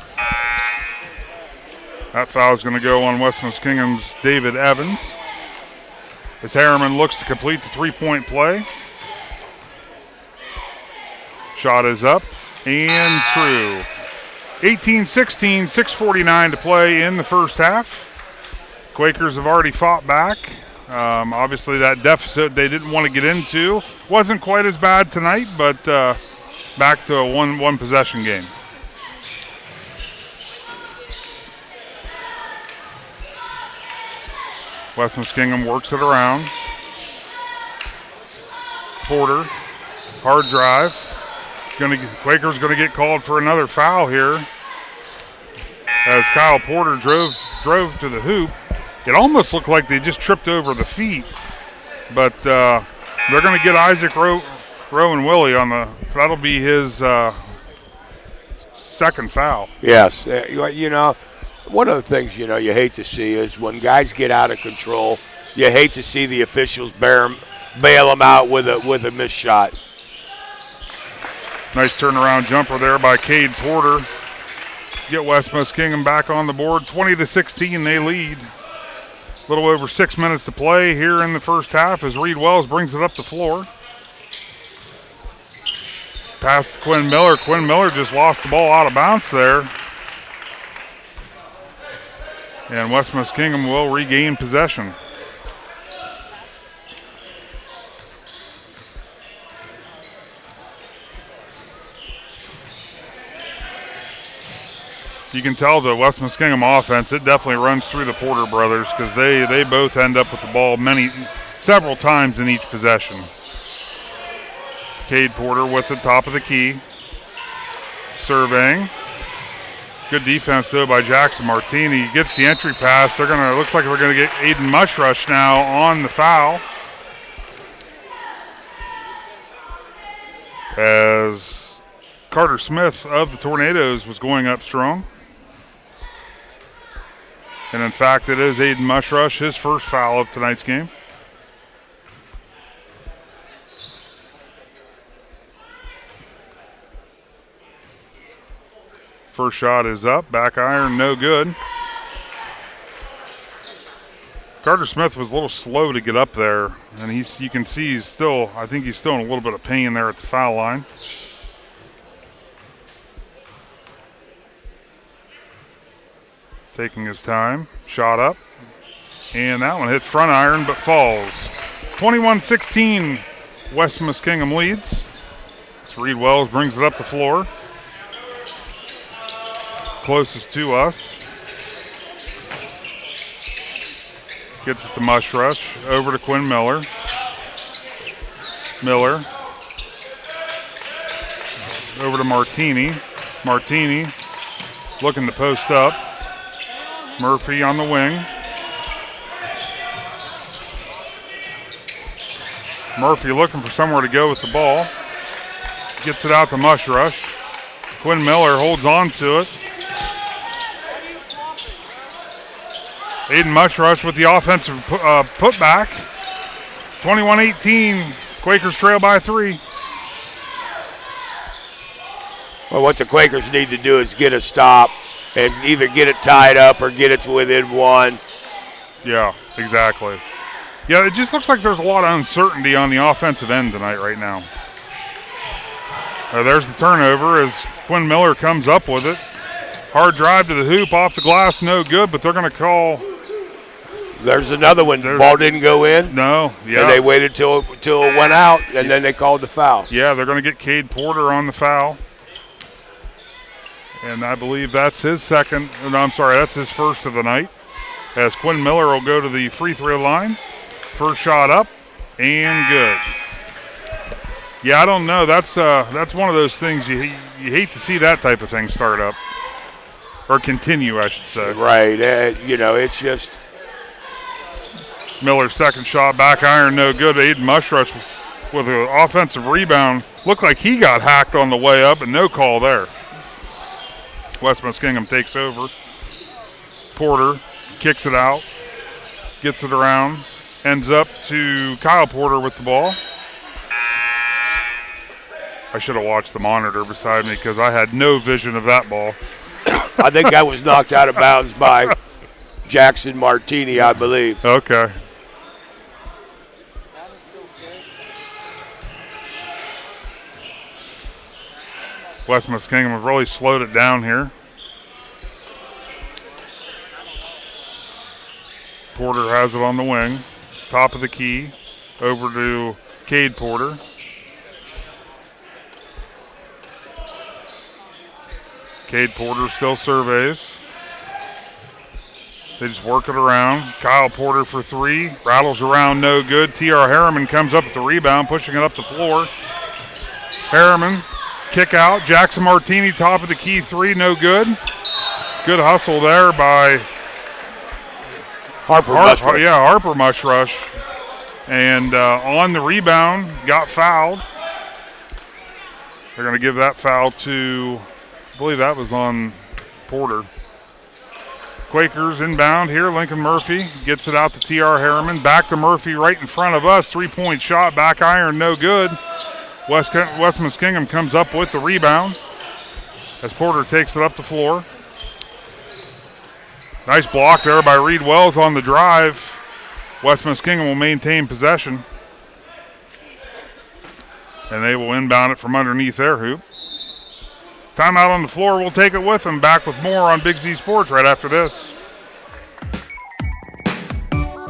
That foul is going to go on West Muskingum's David Evans. As Harriman looks to complete the three-point play. Shot is up and true. 18-16, 6:49 to play in the first half. Quakers have already fought back. Obviously that deficit they didn't want to get into wasn't quite as bad tonight, but back to a one possession game. West Muskingum works it around. Porter, hard drive. Quakers going to get called for another foul here as Kyle Porter drove to the hoop. It almost looked like they just tripped over the feet, but they're going to get Isaac Rowan Willie on the. That'll be his second foul. Yes, you know, one of the things you hate to see is when guys get out of control. You hate to see the officials bail them out with a missed shot. Nice turnaround jumper there by Cade Porter. Get West Muskingum back on the board. 20-16, they lead. A little over 6 minutes to play here in the first half as Reed Wells brings it up the floor. Pass to Quinn Miller. Quinn Miller just lost the ball out of bounds there. And West Muskingum will regain possession. You can tell the West Muskingum offense, it definitely runs through the Porter brothers because they both end up with the ball several times in each possession. Cade Porter with the top of the key. Surveying. Good defense though by Jackson Martini. Gets the entry pass. Looks like they're gonna get Aiden Mushrush now on the foul. As Carter Smith of the Tornadoes was going up strong. And in fact, it is Aiden Mushrush, his first foul of tonight's game. First shot is up, back iron, no good. Carter Smith was a little slow to get up there, and you can see I think he's still in a little bit of pain there at the foul line. Taking his time, shot up, and that one hit front iron but falls. 21-16, West Muskingum leads. Reed Wells brings it up the floor. Closest to us. Gets it to Mushrush, over to Quinn Miller. Miller. Over to Martini. Martini looking to post up. Murphy on the wing. Murphy looking for somewhere to go with the ball. Gets it out to Mushrush. Quinn Miller holds on to it. Aiden Mushrush with the offensive putback. 21-18, Quakers trail by 3. Well, what the Quakers need to do is get a stop and either get it tied up or get it to within 1. Yeah, exactly. Yeah, it just looks like there's a lot of uncertainty on the offensive end tonight right now. There's the turnover as Quinn Miller comes up with it. Hard drive to the hoop, off the glass, no good, but they're going to call. There's another one. The ball didn't go in. No, yeah. And they waited till it went out, and then they called the foul. Yeah, they're going to get Cade Porter on the foul. And I believe that's his that's his first of the night. As Quinn Miller will go to the free throw line. First shot up, and good. Yeah, I don't know. That's one of those things you hate to see that type of thing start up. Or continue, I should say. Right. It's just. Miller's second shot, back iron, no good. Aiden Mushrush with an offensive rebound. Looked like he got hacked on the way up, and no call there. West Muskingum takes over. Porter kicks it out, gets it around, ends up to Kyle Porter with the ball. I should have watched the monitor beside me because I had no vision of that ball. I think that was knocked out of bounds by Jackson Martini, I believe. Okay. West Muskingum have really slowed it down here. Porter has it on the wing. Top of the key. Over to Cade Porter. Cade Porter still surveys. They just work it around. Kyle Porter for 3. Rattles around, no good. T.R. Harriman comes up with the rebound, pushing it up the floor. Harriman, kick out. Jackson Martini, top of the key 3, no good. Good hustle there by Harper Muskrush. Yeah, Harper Muskrush. And on the rebound, got fouled. They're going to give that foul to, I believe that was on Porter. Quakers inbound here. Lincoln Murphy gets it out to T.R. Harriman. Back to Murphy right in front of us. 3-point shot, back iron, no good. West Muskingum comes up with the rebound as Porter takes it up the floor. Nice block there by Reed Wells on the drive. West Muskingum will maintain possession. And they will inbound it from underneath their hoop. Timeout on the floor. We'll take it with them. Back with more on Big Z Sports right after this.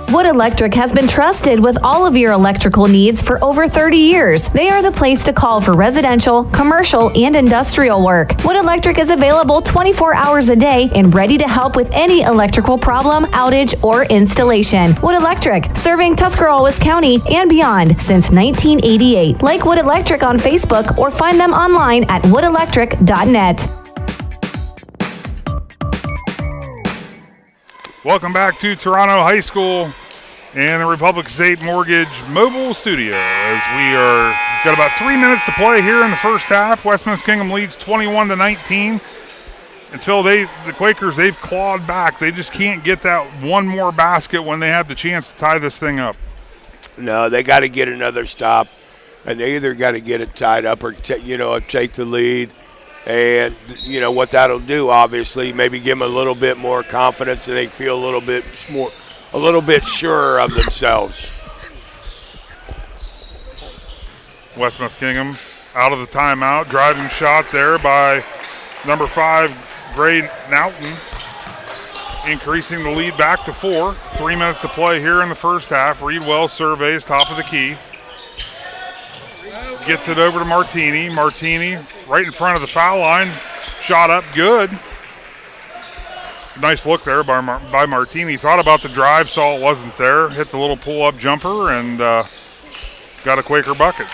Wood Electric has been trusted with all of your electrical needs for over 30 years. They are the place to call for residential, commercial, and industrial work. Wood Electric is available 24 hours a day and ready to help with any electrical problem, outage, or installation. Wood Electric, serving Tuscarawas County and beyond since 1988. Like Wood Electric on Facebook or find them online at woodelectric.net. Welcome back to Toronto High School and the Republic State Mortgage Mobile Studio as we are got about 3 minutes to play here in the first half. West Muskingum leads 21-19. And Phil, the Quakers, they've clawed back. They just can't get that one more basket when they have the chance to tie this thing up. No, they got to get another stop, and they either got to get it tied up or take the lead. And, what that'll do, obviously, maybe give them a little bit more confidence and they feel a little bit surer of themselves. West Muskingum out of the timeout. Driving shot there by number 5, Gray Naughton, increasing the lead back to 4. 3 minutes to play here in the first half. Reed Wells surveys top of the key. Gets it over to Martini. Martini right in front of the foul line. Shot up good. Nice look there by Martini. Thought about the drive, saw it wasn't there. Hit the little pull-up jumper and got a Quaker bucket.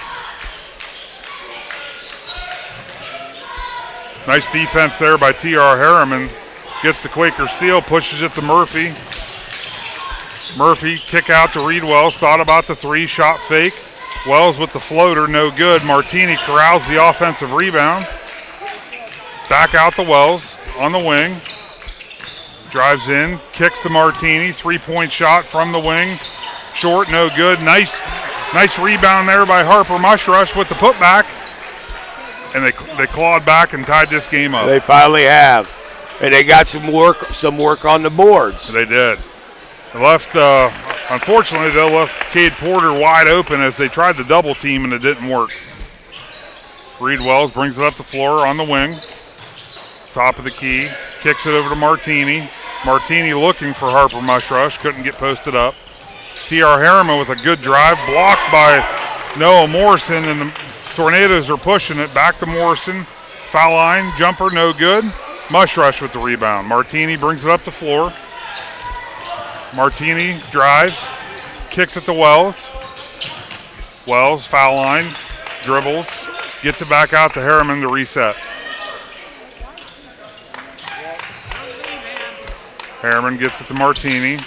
Nice defense there by T.R. Harriman. Gets the Quaker steal, pushes it to Murphy. Murphy kick out to Reed Wells. Thought about the 3, shot fake. Wells with the floater, no good. Martini corrals the offensive rebound. Back out to Wells on the wing. Drives in, kicks to Martini. 3-point shot from the wing. Short, no good. Nice rebound there by Harper Muskrush with the putback. And they clawed back and tied this game up. They finally have. And they got some work on the boards. They did. They left, unfortunately, they left Cade Porter wide open as they tried to double team and it didn't work. Reed Wells brings it up the floor on the wing. Top of the key. Kicks it over to Martini. Martini looking for Harper Muskrush. Couldn't get posted up. T.R. Harriman with a good drive. Blocked by Noah Morrison, and the Tornadoes are pushing it. Back to Morrison. Foul line. Jumper, no good. Muskrush with the rebound. Martini brings it up the floor. Martini drives. Kicks it to Wells. Wells, foul line. Dribbles. Gets it back out to Harriman to reset. Harriman gets it to Martini.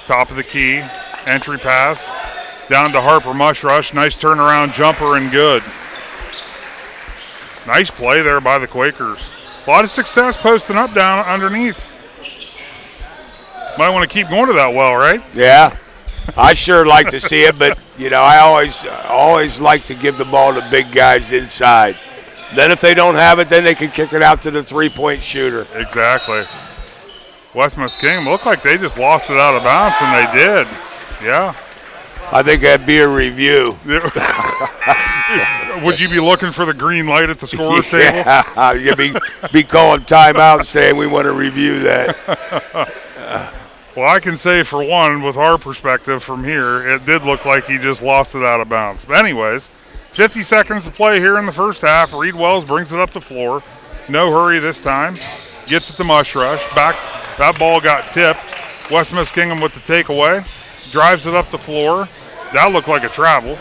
Top of the key. Entry pass. Down to Harper Muskrush. Nice turnaround jumper and good. Nice play there by the Quakers. A lot of success posting up down underneath. Might want to keep going to that well, right? Yeah. I sure like to see it, but, I always like to give the ball to big guys inside. Then if they don't have it, then they can kick it out to the 3-point shooter. Exactly. West Muskingum looked like they just lost it out of bounds, and they did. Yeah. I think that'd be a review. Would you be looking for the green light at the scorer's table? Yeah, you'd be calling timeout and saying we want to review that. Well, I can say for one, with our perspective from here, it did look like he just lost it out of bounds. But anyways, 50 seconds to play here in the first half. Reed Wells brings it up the floor. No hurry this time. Gets it to Muskrush. Back. That ball got tipped. West Muskingum with the takeaway. Drives it up the floor. That looked like a travel.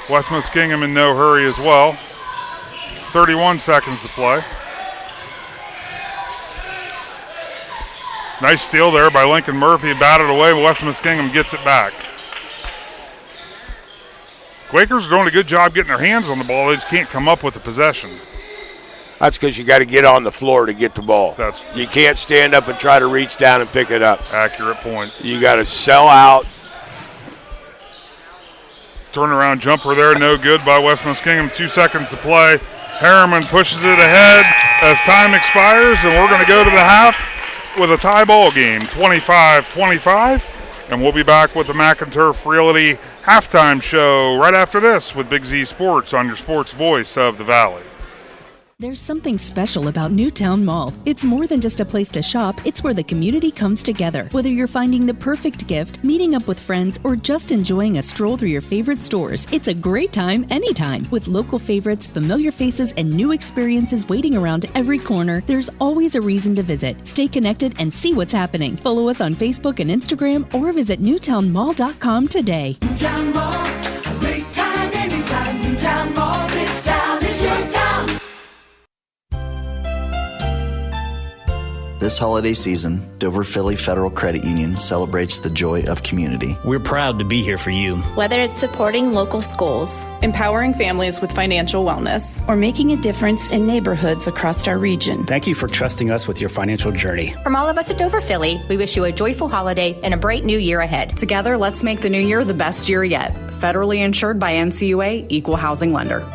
West Muskingum in no hurry as well. 31 seconds to play. Nice steal there by Lincoln Murphy. Batted away. West Muskingum gets it back. Quakers are doing a good job getting their hands on the ball. They just can't come up with the possession. That's because you got to get on the floor to get the ball. You can't stand up and try to reach down and pick it up. Accurate point. You got to sell out. Turnaround jumper there, no good by West Muskingum. 2 seconds to play. Harriman pushes it ahead as time expires, and we're going to go to the half with a tie ball game, 25-25. And we'll be back with the McInturf Realty halftime show right after this with Big Z Sports on your sports voice of the Valley. There's something special about Newtown Mall. It's more than just a place to shop, it's where the community comes together. Whether you're finding the perfect gift, meeting up with friends, or just enjoying a stroll through your favorite stores, it's a great time anytime. With local favorites, familiar faces, and new experiences waiting around every corner, there's always a reason to visit. Stay connected and see what's happening. Follow us on Facebook and Instagram or visit newtownmall.com today. Newtown Mall, a great time anytime. Newtown Mall, this town is your town. This holiday season, Dover Philly Federal Credit Union celebrates the joy of community. We're proud to be here for you. Whether it's supporting local schools, empowering families with financial wellness, or making a difference in neighborhoods across our region. Thank you for trusting us with your financial journey. From all of us at Dover Philly, we wish you a joyful holiday and a bright new year ahead. Together, let's make the new year the best year yet. Federally insured by NCUA, Equal Housing Lender.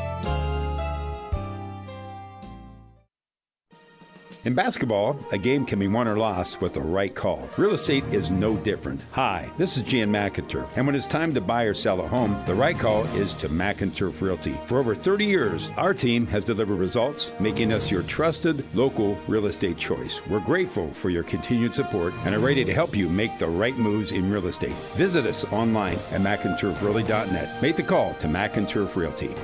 In basketball, a game can be won or lost with the right call. Real estate is no different. Hi, this is Jan McInturf, and when it's time to buy or sell a home, the right call is to McInturf Realty. For over 30 years, our team has delivered results, making us your trusted local real estate choice. We're grateful for your continued support and are ready to help you make the right moves in real estate. Visit us online at McInturfRealty.net. Make the call to McInturf Realty.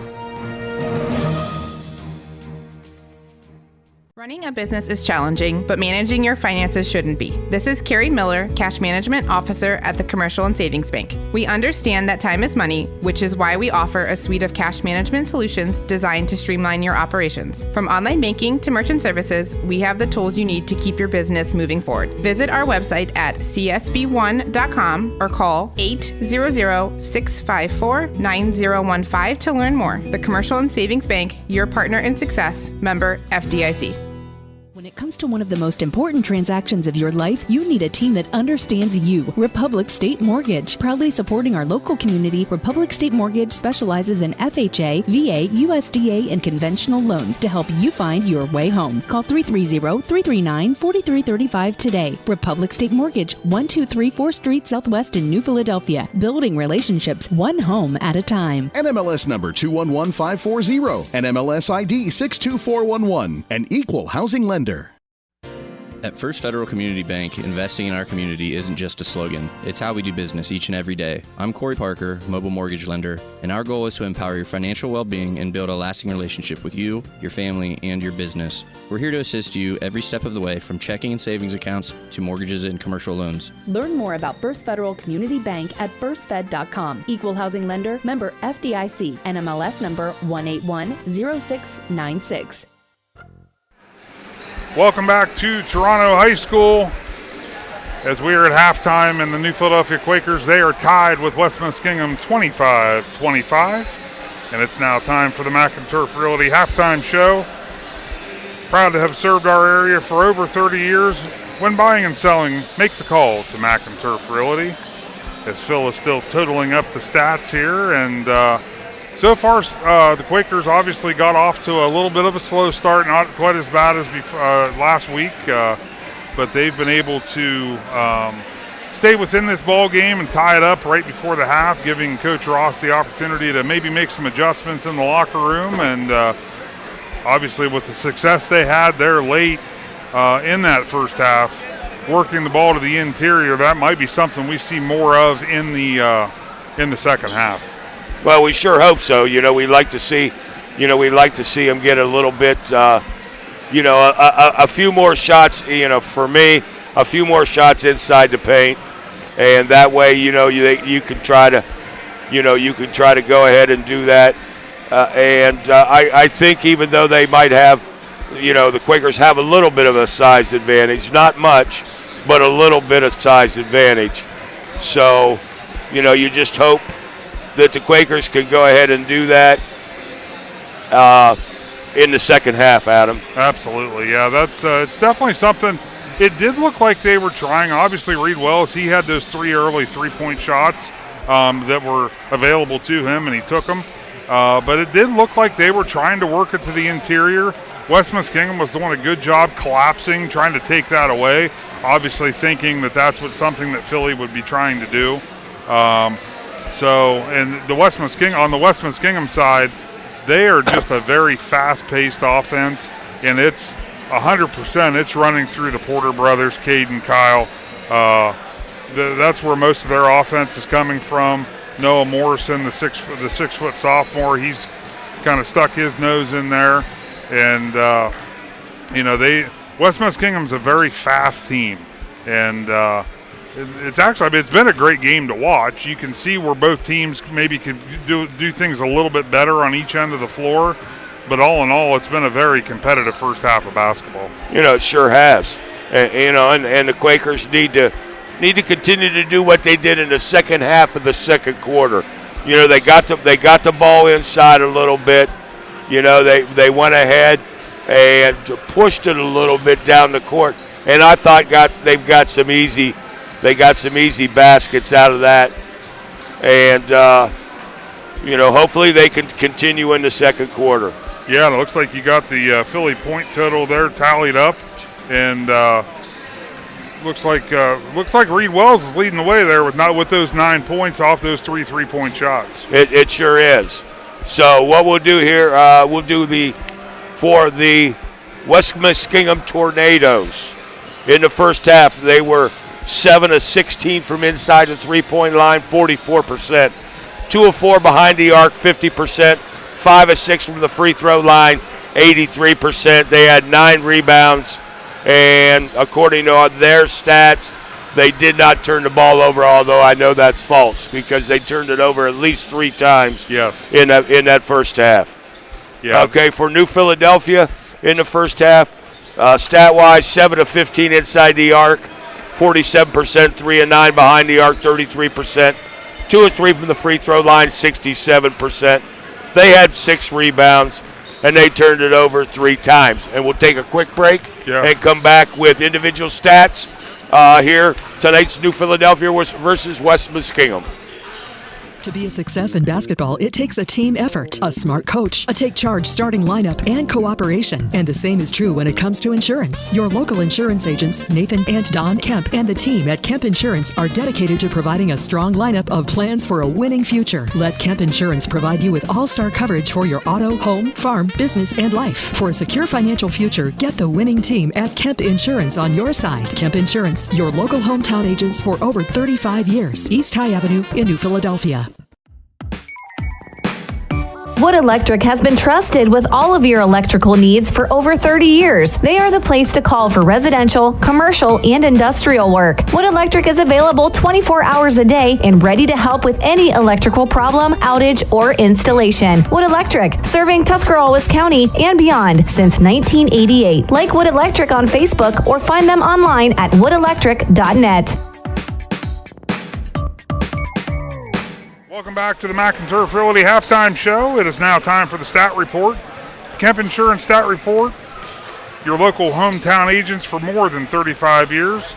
Running a business is challenging, but managing your finances shouldn't be. This is Carrie Miller, Cash Management Officer at the Commercial and Savings Bank. We understand that time is money, which is why we offer a suite of cash management solutions designed to streamline your operations. From online banking to merchant services, we have the tools you need to keep your business moving forward. Visit our website at csb1.com or call 800-654-9015 to learn more. The Commercial and Savings Bank, your partner in success, member FDIC. When it comes to one of the most important transactions of your life, you need a team that understands you. Republic State Mortgage. Proudly supporting our local community, Republic State Mortgage specializes in FHA, VA, USDA, and conventional loans to help you find your way home. Call 330-339-4335 today. Republic State Mortgage, 1234 4th Street Southwest in New Philadelphia. Building relationships one home at a time. NMLS number 211540, NMLS ID 62411, an equal housing lender. At First Federal Community Bank, investing in our community isn't just a slogan. It's how we do business each and every day. I'm Corey Parker, mobile mortgage lender, and our goal is to empower your financial well-being and build a lasting relationship with you, your family, and your business. We're here to assist you every step of the way, from checking and savings accounts to mortgages and commercial loans. Learn more about First Federal Community Bank at firstfed.com. Equal housing lender, member FDIC, NMLS number 1810696. Welcome back to Toronto High School. As we are at halftime, and the New Philadelphia Quakers, they are tied with West Muskingum 25-25. And it's now time for the McInturf Realty halftime show. Proud to have served our area for over 30 years. When buying and selling, make the call to McInturf Realty. As Phil is still totaling up the stats here, and so far, the Quakers obviously got off to a little bit of a slow start, not quite as bad as last week, but they've been able to stay within this ball game and tie it up right before the half, giving Coach Ross the opportunity to maybe make some adjustments in the locker room. And obviously with the success they had there late in that first half, working the ball to the interior, that might be something we see more of in the second half. Well, we sure hope so. We'd like to see them get a little bit, a few more shots. For me, a few more shots inside the paint, and that way, you can try to, go ahead and do that. I think even though they might have, the Quakers have a little bit of a size advantage, not much, but a little bit of size advantage. So, you just hope that the Quakers can go ahead and do that in the second half, Adam. Absolutely, yeah. That's it's definitely something. It did look like they were trying. Obviously, Reed Wells, he had those 3 early three-point shots that were available to him, and he took them. But it did look like they were trying to work it to the interior. West Muskingum was doing a good job collapsing, trying to take that away, obviously thinking that that's something that Philly would be trying to do. And on the West Muskingum side, they are just a very fast-paced offense, and it's 100%. It's running through the Porter brothers, Cade and Kyle. That's where most of their offense is coming from. Noah Morrison, the 6-foot sophomore, he's kind of stuck his nose in there. And, West Muskingum's a very fast team. And it's been a great game to watch. You can see where both teams maybe could do things a little bit better on each end of the floor. But all in all, it's been a very competitive first half of basketball. It sure has. And the Quakers need to continue to do what they did in the second half of the second quarter. They got the ball inside a little bit. They went ahead and pushed it a little bit down the court, and I thought they've got some easy baskets out of that, and hopefully they can continue in the second quarter. Yeah, and it looks like you got the Philly point total there tallied up, and looks like Reed Wells is leading the way there with those 9 points off those 3 3-point shots. It sure is. So what we'll do here, for the West Muskingum Tornadoes. In the first half, they were 7 of 16 from inside the 3-point line, 44%. 2 of 4 behind the arc, 50%. 5 of 6 from the free throw line, 83%. They had 9 rebounds, and according to their stats, they did not turn the ball over, although I know that's false because they turned it over at least 3 times in that first half. Yeah. Okay, for New Philadelphia in the first half, stat-wise, 7 of 15 inside the arc, 47%, 3 of 9 behind the arc, 33%, 2 of 3 from the free throw line, 67%. They had 6 rebounds, and they turned it over 3 times. And we'll take a quick break and come back with individual stats. Here, tonight's New Philadelphia versus West Muskingum. To be a success in basketball, it takes a team effort, a smart coach, a take-charge starting lineup, and cooperation. And the same is true when it comes to insurance. Your local insurance agents, Nathan and Don Kemp, and the team at Kemp Insurance are dedicated to providing a strong lineup of plans for a winning future. Let Kemp Insurance provide you with all-star coverage for your auto, home, farm, business, and life. For a secure financial future, get the winning team at Kemp Insurance on your side. Kemp Insurance, your local hometown agents for over 35 years. East High Avenue in New Philadelphia. Wood Electric has been trusted with all of your electrical needs for over 30 years. They are the place to call for residential, commercial, and industrial work. Wood Electric is available 24 hours a day and ready to help with any electrical problem, outage, or installation. Wood Electric, serving Tuscarawas County and beyond since 1988. Like Wood Electric on Facebook or find them online at woodelectric.net. Welcome back to the McIntyre Facility Halftime Show. It is now time for the Stat Report. Kemp Insurance Stat Report, your local hometown agents for more than 35 years.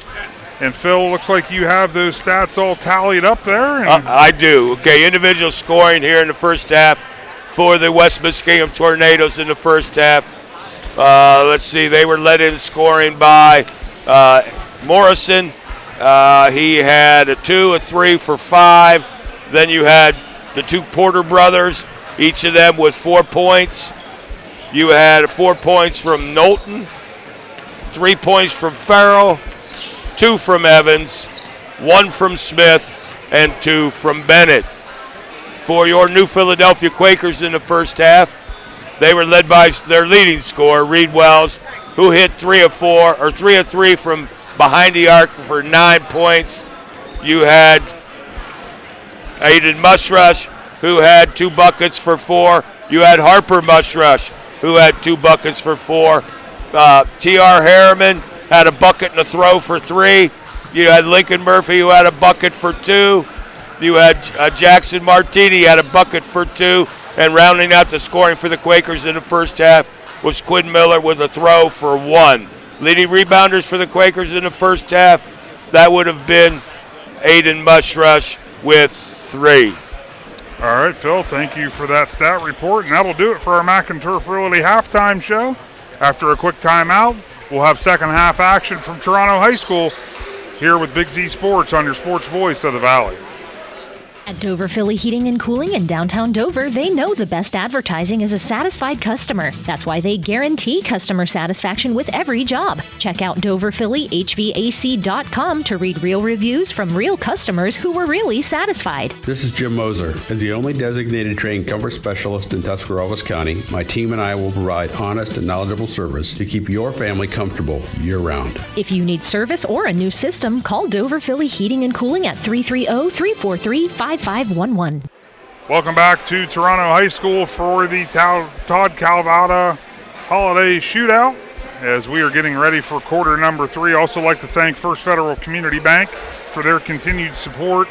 And Phil, looks like you have those stats all tallied up there. I do. Okay, individual scoring here in the first half for the West Muskingum Tornadoes in the first half. Let's see, they were led in scoring by Morrison. He had a 2, a 3 for 5. Then you had the 2 Porter brothers, each of them with 4 points. You had 4 points from Knowlton, 3 points from Farrell, 2 from Evans, 1 from Smith, and 2 from Bennett. For your New Philadelphia Quakers in the first half, they were led by their leading scorer, Reed Wells, who hit 3 of 3 from behind the arc for 9 points. You had Aiden Mushrush, who had 2 buckets for 4. You had Harper Mushrush, who had 2 buckets for 4. T.R. Harriman had a bucket and a throw for 3. You had Lincoln Murphy, who had a bucket for 2. You had Jackson Martini had a bucket for 2. And rounding out the scoring for the Quakers in the first half was Quinn Miller with a throw for 1. Leading rebounders for the Quakers in the first half, that would have been Aiden Mushrush with 3. All right, Phil, thank you for that stat report. And that'll do it for our McInturf Realty halftime show. After a quick timeout, we'll have second half action from Toronto High School here with Big Z Sports on your sports voice of the Valley. At Dover Philly Heating and Cooling in downtown Dover, they know the best advertising is a satisfied customer. That's why they guarantee customer satisfaction with every job. Check out DoverPhillyHVAC.com to read real reviews from real customers who were really satisfied. This is Jim Moser. As the only designated trained comfort specialist in Tuscarawas County, my team and I will provide honest and knowledgeable service to keep your family comfortable year-round. If you need service or a new system, call Dover Philly Heating and Cooling at 330-343-5511. Welcome back to Toronto High School for the Todd Kalivoda Holiday Shootout as we are getting ready for quarter number 3. Also like to thank First Federal Community Bank for their continued support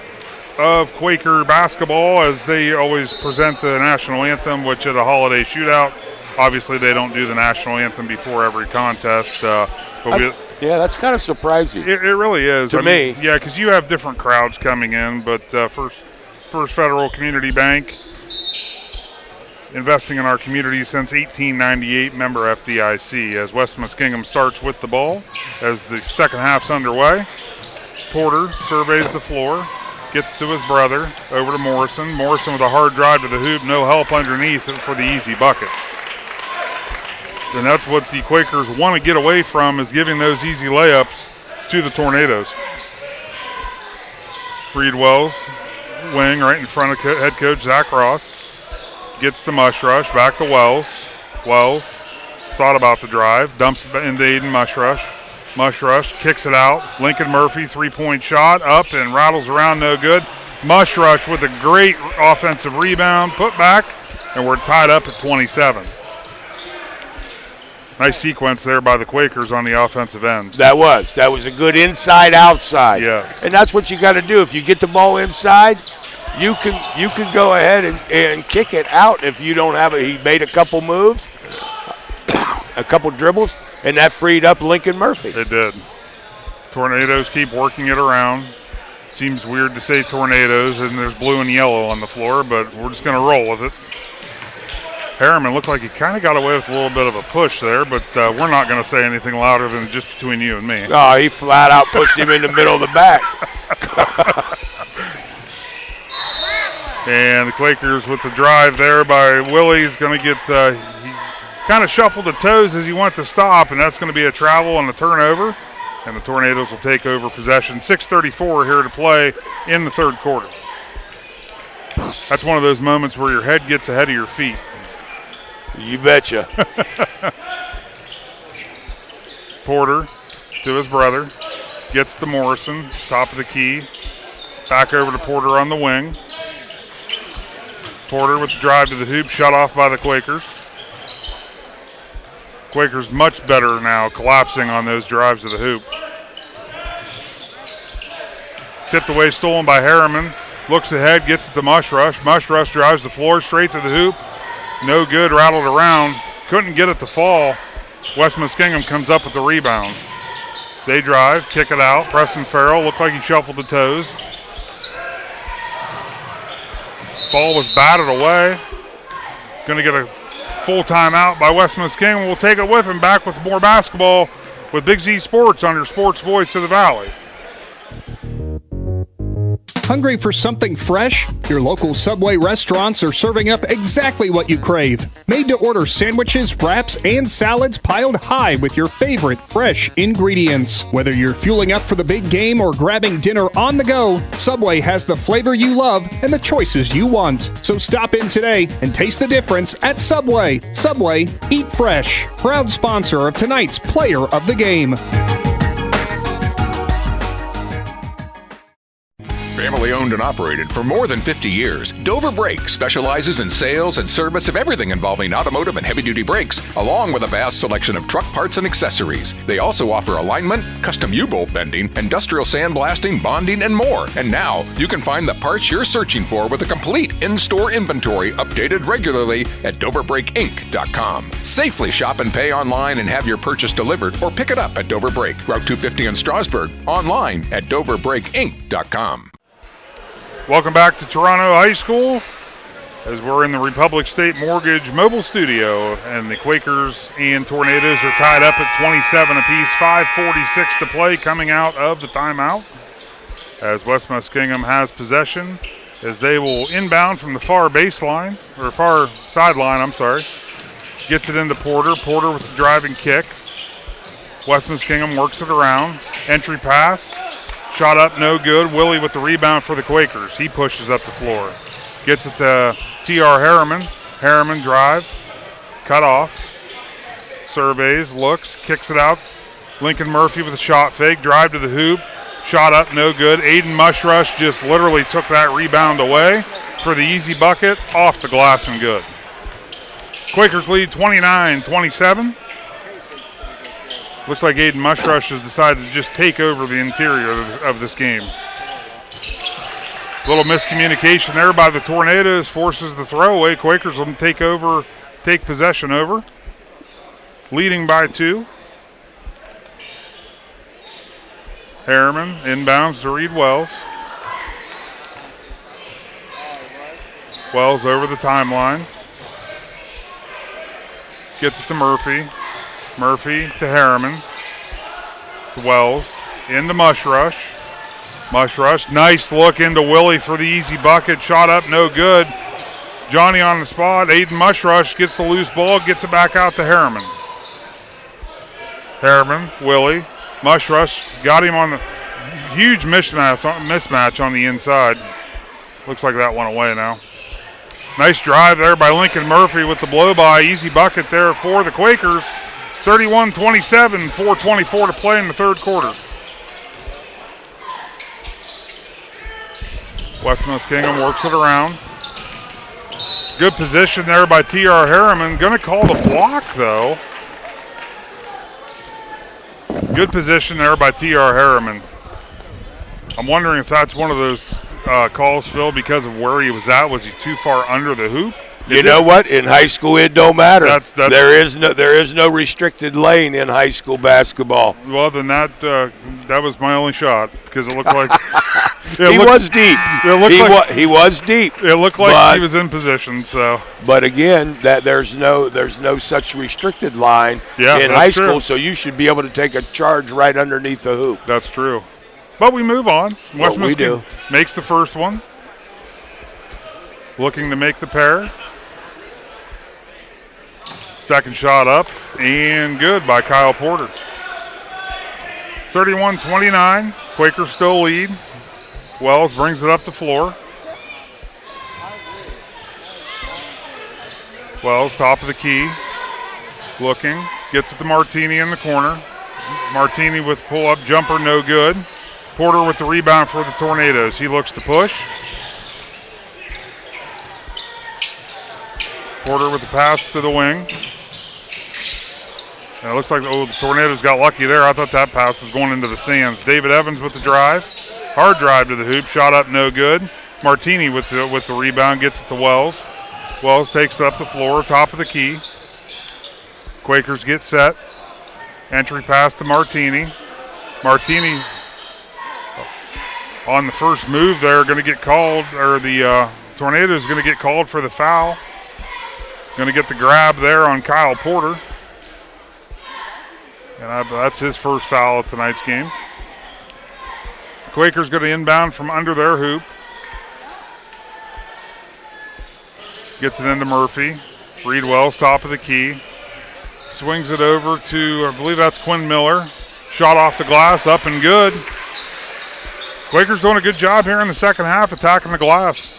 of Quaker basketball as they always present the national anthem, which at a holiday shootout, obviously they don't do the national anthem before every contest. Yeah, that's kind of surprising. It really is. To me. Yeah, because you have different crowds coming in, but First Federal Community Bank, investing in our community since 1898, member FDIC, as West Muskingum starts with the ball as the second half's underway. Porter surveys the floor, gets to his brother, over to Morrison. Morrison with a hard drive to the hoop, no help underneath for the easy bucket. And that's what the Quakers want to get away from, is giving those easy layups to the Tornadoes. Reed Wells, wing right in front of head coach Zach Ross. Gets the Mushrush, back to Wells. Wells thought about the drive, dumps it into Aiden Mushrush. Mushrush kicks it out. Lincoln Murphy, three-point shot, up and rattles around, no good. Mushrush with a great offensive rebound, put back, and we're tied up at 27. Nice sequence there by the Quakers on the offensive end. That was a good inside-outside. Yes. And that's what you got to do. If you get the ball inside, you can go ahead and kick it out if you don't have it. He made a couple moves, a couple dribbles, and that freed up Lincoln Murphy. It did. Tornadoes keep working it around. Seems weird to say Tornadoes, and there's blue and yellow on the floor, but we're just going to roll with it. Harriman looked like he kind of got away with a little bit of a push there, but we're not going to say anything louder than just between you and me. Oh, he flat out pushed him in the middle of the back. And the Quakers with the drive there by Willie's going to get, he kind of shuffled the toes as he went to stop, and that's going to be a travel and a turnover. And the Tornadoes will take over possession. 6:34 here to play in the third quarter. That's one of those moments where your head gets ahead of your feet. You betcha. Porter to his brother. Gets to Morrison, top of the key. Back over to Porter on the wing. Porter with the drive to the hoop, shut off by the Quakers. Quakers much better now, collapsing on those drives to the hoop. Tipped away, stolen by Harriman. Looks ahead, gets it to Mushrush. Mushrush drives the floor straight to the hoop. No good, rattled around. Couldn't get it to fall. West Muskingum comes up with the rebound. They drive, kick it out. Preston Farrell looked like he shuffled the toes. Ball was batted away. Going to get a full timeout by West Muskingum. We'll take it with him. Back with more basketball with Big Z Sports on your sports voice of the Valley. Hungry for something fresh? Your local Subway restaurants are serving up exactly what you crave. Made-to-order sandwiches, wraps, and salads piled high with your favorite fresh ingredients. Whether you're fueling up for the big game or grabbing dinner on the go, Subway has the flavor you love and the choices you want. So stop in today and taste the difference at Subway. Subway, eat fresh. Proud sponsor of tonight's Player of the Game. Family Family owned and operated for more than 50 years, Dover Brake specializes in sales and service of everything involving automotive and heavy-duty brakes, along with a vast selection of truck parts and accessories. They also offer alignment, custom U-bolt bending, industrial sandblasting, bonding, and more. And now, you can find the parts you're searching for with a complete in-store inventory updated regularly at DoverBrakeInc.com. Safely shop and pay online and have your purchase delivered, or pick it up at Dover Brake, Route 250 in Strasburg, online at DoverBrakeInc.com. Welcome back to Toronto High School as we're in the Republic State Mortgage mobile studio, and the Quakers and Tornadoes are tied up at 27 apiece, 5:46 to play coming out of the timeout as West Muskingum has possession as they will inbound from the far baseline, or far sideline, Gets it into Porter. Porter with the driving kick. West Muskingum works it around. Entry pass. Shot up, no good. Willie with the rebound for the Quakers. He pushes up the floor. Gets it to T.R. Harriman. Harriman drive. Cut off. Surveys, looks, kicks it out. Lincoln Murphy with a shot fake. Drive to the hoop. Shot up, no good. Aiden Mushrush just literally took that rebound away for the easy bucket. Off the glass and good. Quakers lead 29-27. Looks like Aiden Mushrush has decided to just take over the interior of this game. Little miscommunication there by the Tornadoes forces the throwaway. Quakers will take possession over. Leading by 2. Harriman inbounds to Reed Wells. Wells over the timeline. Gets it to Murphy. Murphy to Harriman. To Wells. Into Mushrush. Mushrush. Nice look into Willie for the easy bucket. Shot up, no good. Johnny on the spot. Aiden Mushrush gets the loose ball. Gets it back out to Harriman. Harriman. Willie. Mushrush got him on the huge mismatch on the inside. Looks like that went away now. Nice drive there by Lincoln Murphy with the blow-by. Easy bucket there for the Quakers. 31-27, 4:24 to play in the third quarter. West Muskingum works it around. Good position there by T.R. Harriman. Going to call the block, though. Good position there by T.R. Harriman. I'm wondering if that's one of those calls, Phil, because of where he was at. Was he too far under the hoop? You know what? In high school, it don't matter. There is no restricted lane in high school basketball. Well, then that was my only shot, because it looked like he was deep. He was deep. It looked like he was in position. So, but again, there's no such restricted line in high school, so you should be able to take a charge right underneath the hoop. That's true. But we move on. West Muskingum makes the first one. Looking to make the pair. Second shot up and good by Kyle Porter. 31-29. Quakers still lead. Wells brings it up the floor. Wells, top of the key. Looking. Gets it to Martini in the corner. Martini with pull-up jumper, no good. Porter with the rebound for the Tornadoes. He looks to push. Porter with the pass to the wing. And it looks like the Tornadoes got lucky there. I thought that pass was going into the stands. David Evans with the drive. Hard drive to the hoop. Shot up, no good. Martini with the rebound. Gets it to Wells. Wells takes it up the floor, top of the key. Quakers get set. Entry pass to Martini. Martini on the first move there going to get called, or the Tornadoes going to get called for the foul. Going to get the grab there on Kyle Porter. And that's his first foul of tonight's game. Quakers going to inbound from under their hoop. Gets it into Murphy. Reed Wells, top of the key. Swings it over to, I believe that's Quinn Miller. Shot off the glass, up and good. Quakers doing a good job here in the second half attacking the glass.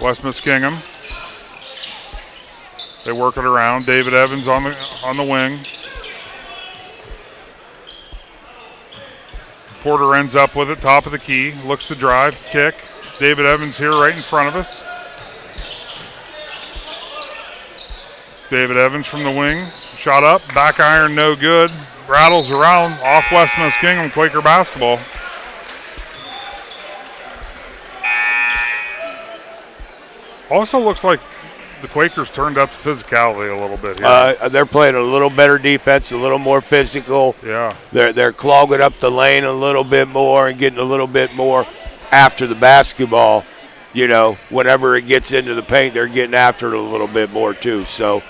West Muskingum. They work it around. David Evans on the wing. Porter ends up with it, top of the key, looks to drive, kick. David Evans here right in front of us. David Evans from the wing, shot up, back iron, no good. Rattles around, off West Muskingum, Quaker basketball. Also looks like the Quakers turned up the physicality a little bit here. They're playing a little better defense, a little more physical. Yeah. They're clogging up the lane a little bit more and getting a little bit more after the basketball. You know, whenever it gets into the paint, they're getting after it a little bit more too. So,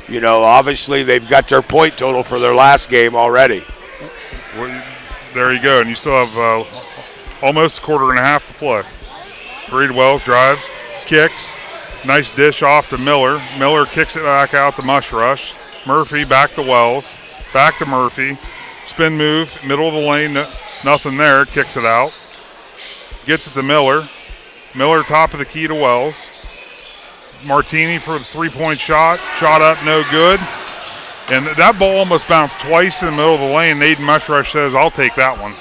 you know, obviously they've got their point total for their last game already. Well, there you go, and you still have almost a quarter and a half to play. Reed Wells drives, kicks. Nice dish off to Miller. Miller kicks it back out to Mushrush. Murphy back to Wells. Back to Murphy. Spin move, middle of the lane, nothing there. Kicks it out. Gets it to Miller. Miller top of the key to Wells. Martini for the three-point shot. Shot up, no good. And that ball almost bounced twice in the middle of the lane. Aiden Mushrush says, I'll take that one.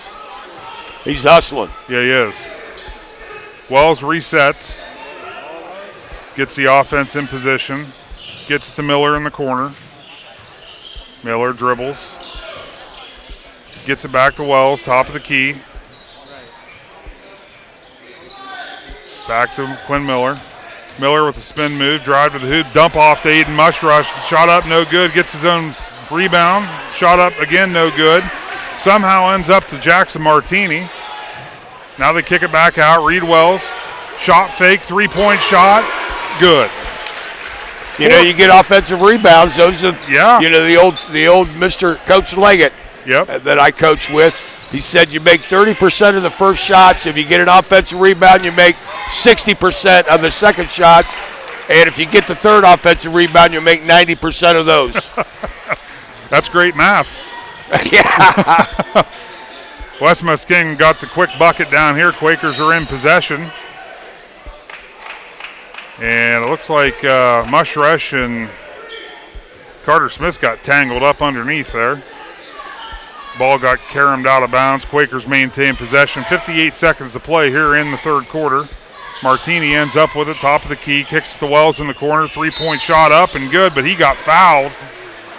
He's hustling. Yeah, he is. Wells resets. Gets the offense in position. Gets it to Miller in the corner. Miller dribbles. Gets it back to Wells, top of the key. Back to Quinn Miller. Miller with a spin move, drive to the hoop, dump off to Aiden Mushrush. Shot up, no good. Gets his own rebound. Shot up again, no good. Somehow ends up to Jackson Martini. Now they kick it back out. Reed Wells. Shot fake, three-point shot. Good. You know, you get offensive rebounds. Those are, you know, the old Mr. Coach Leggett that I coach with. He said you make 30% of the first shots. If you get an offensive rebound, you make 60% of the second shots. And if you get the third offensive rebound, you make 90% of those. That's great math. Yeah. West Muskingum got the quick bucket down here. Quakers are in possession. And it looks like Mushrush and Carter Smith got tangled up underneath there. Ball got caromed out of bounds. Quakers maintain possession. 58 seconds to play here in the third quarter. Martini ends up with it, top of the key, kicks to Wells in the corner. Three-point shot up and good, but he got fouled.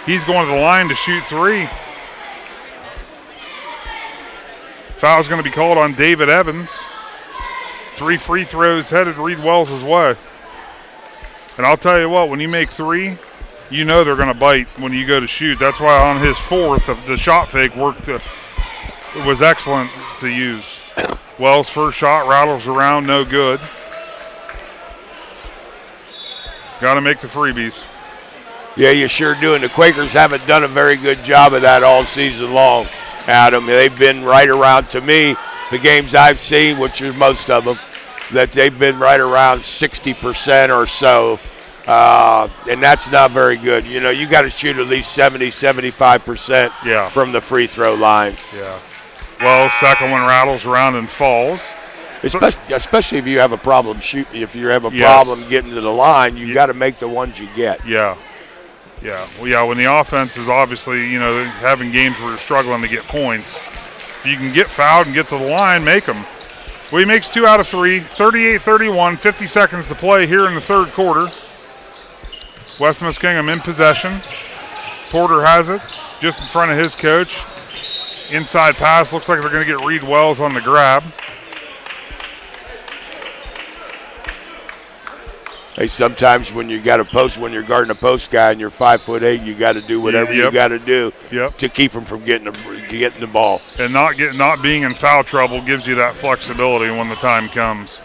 He's going to the line to shoot three. Foul's going to be called on David Evans. 3 free throws headed Reed Wells' way. And I'll tell you what, when you make three, you know they're going to bite when you go to shoot. That's why on his fourth, the shot fake worked. It was excellent to use. Wells' first shot rattles around, no good. Got to make the freebies. Yeah, you sure do. And the Quakers haven't done a very good job of that all season long, Adam. They've been right around, to me, the games I've seen, which is most of them, that they've been right around 60% or so. And that's not very good. You know, you got to shoot at least 70, 75% from the free throw line. Yeah. Well, second one rattles around and falls. Especially if you have a problem shooting. If you have a problem getting to the line, you got to make the ones you get. Yeah. Yeah. Well, yeah, when the offense is obviously, you know, having games where you're struggling to get points, if you can get fouled and get to the line, make them. Well, he makes 2 out of 3, 38-31, 50 seconds to play here in the third quarter. West Muskingum in possession. Porter has it just in front of his coach. Inside pass, looks like they're going to get Reed Wells on the grab. Hey, sometimes when you got a post, when you're guarding a post guy and you're 5'8", you got to do whatever you got to do to keep him from getting the ball. And not being in foul trouble gives you that flexibility when the time comes.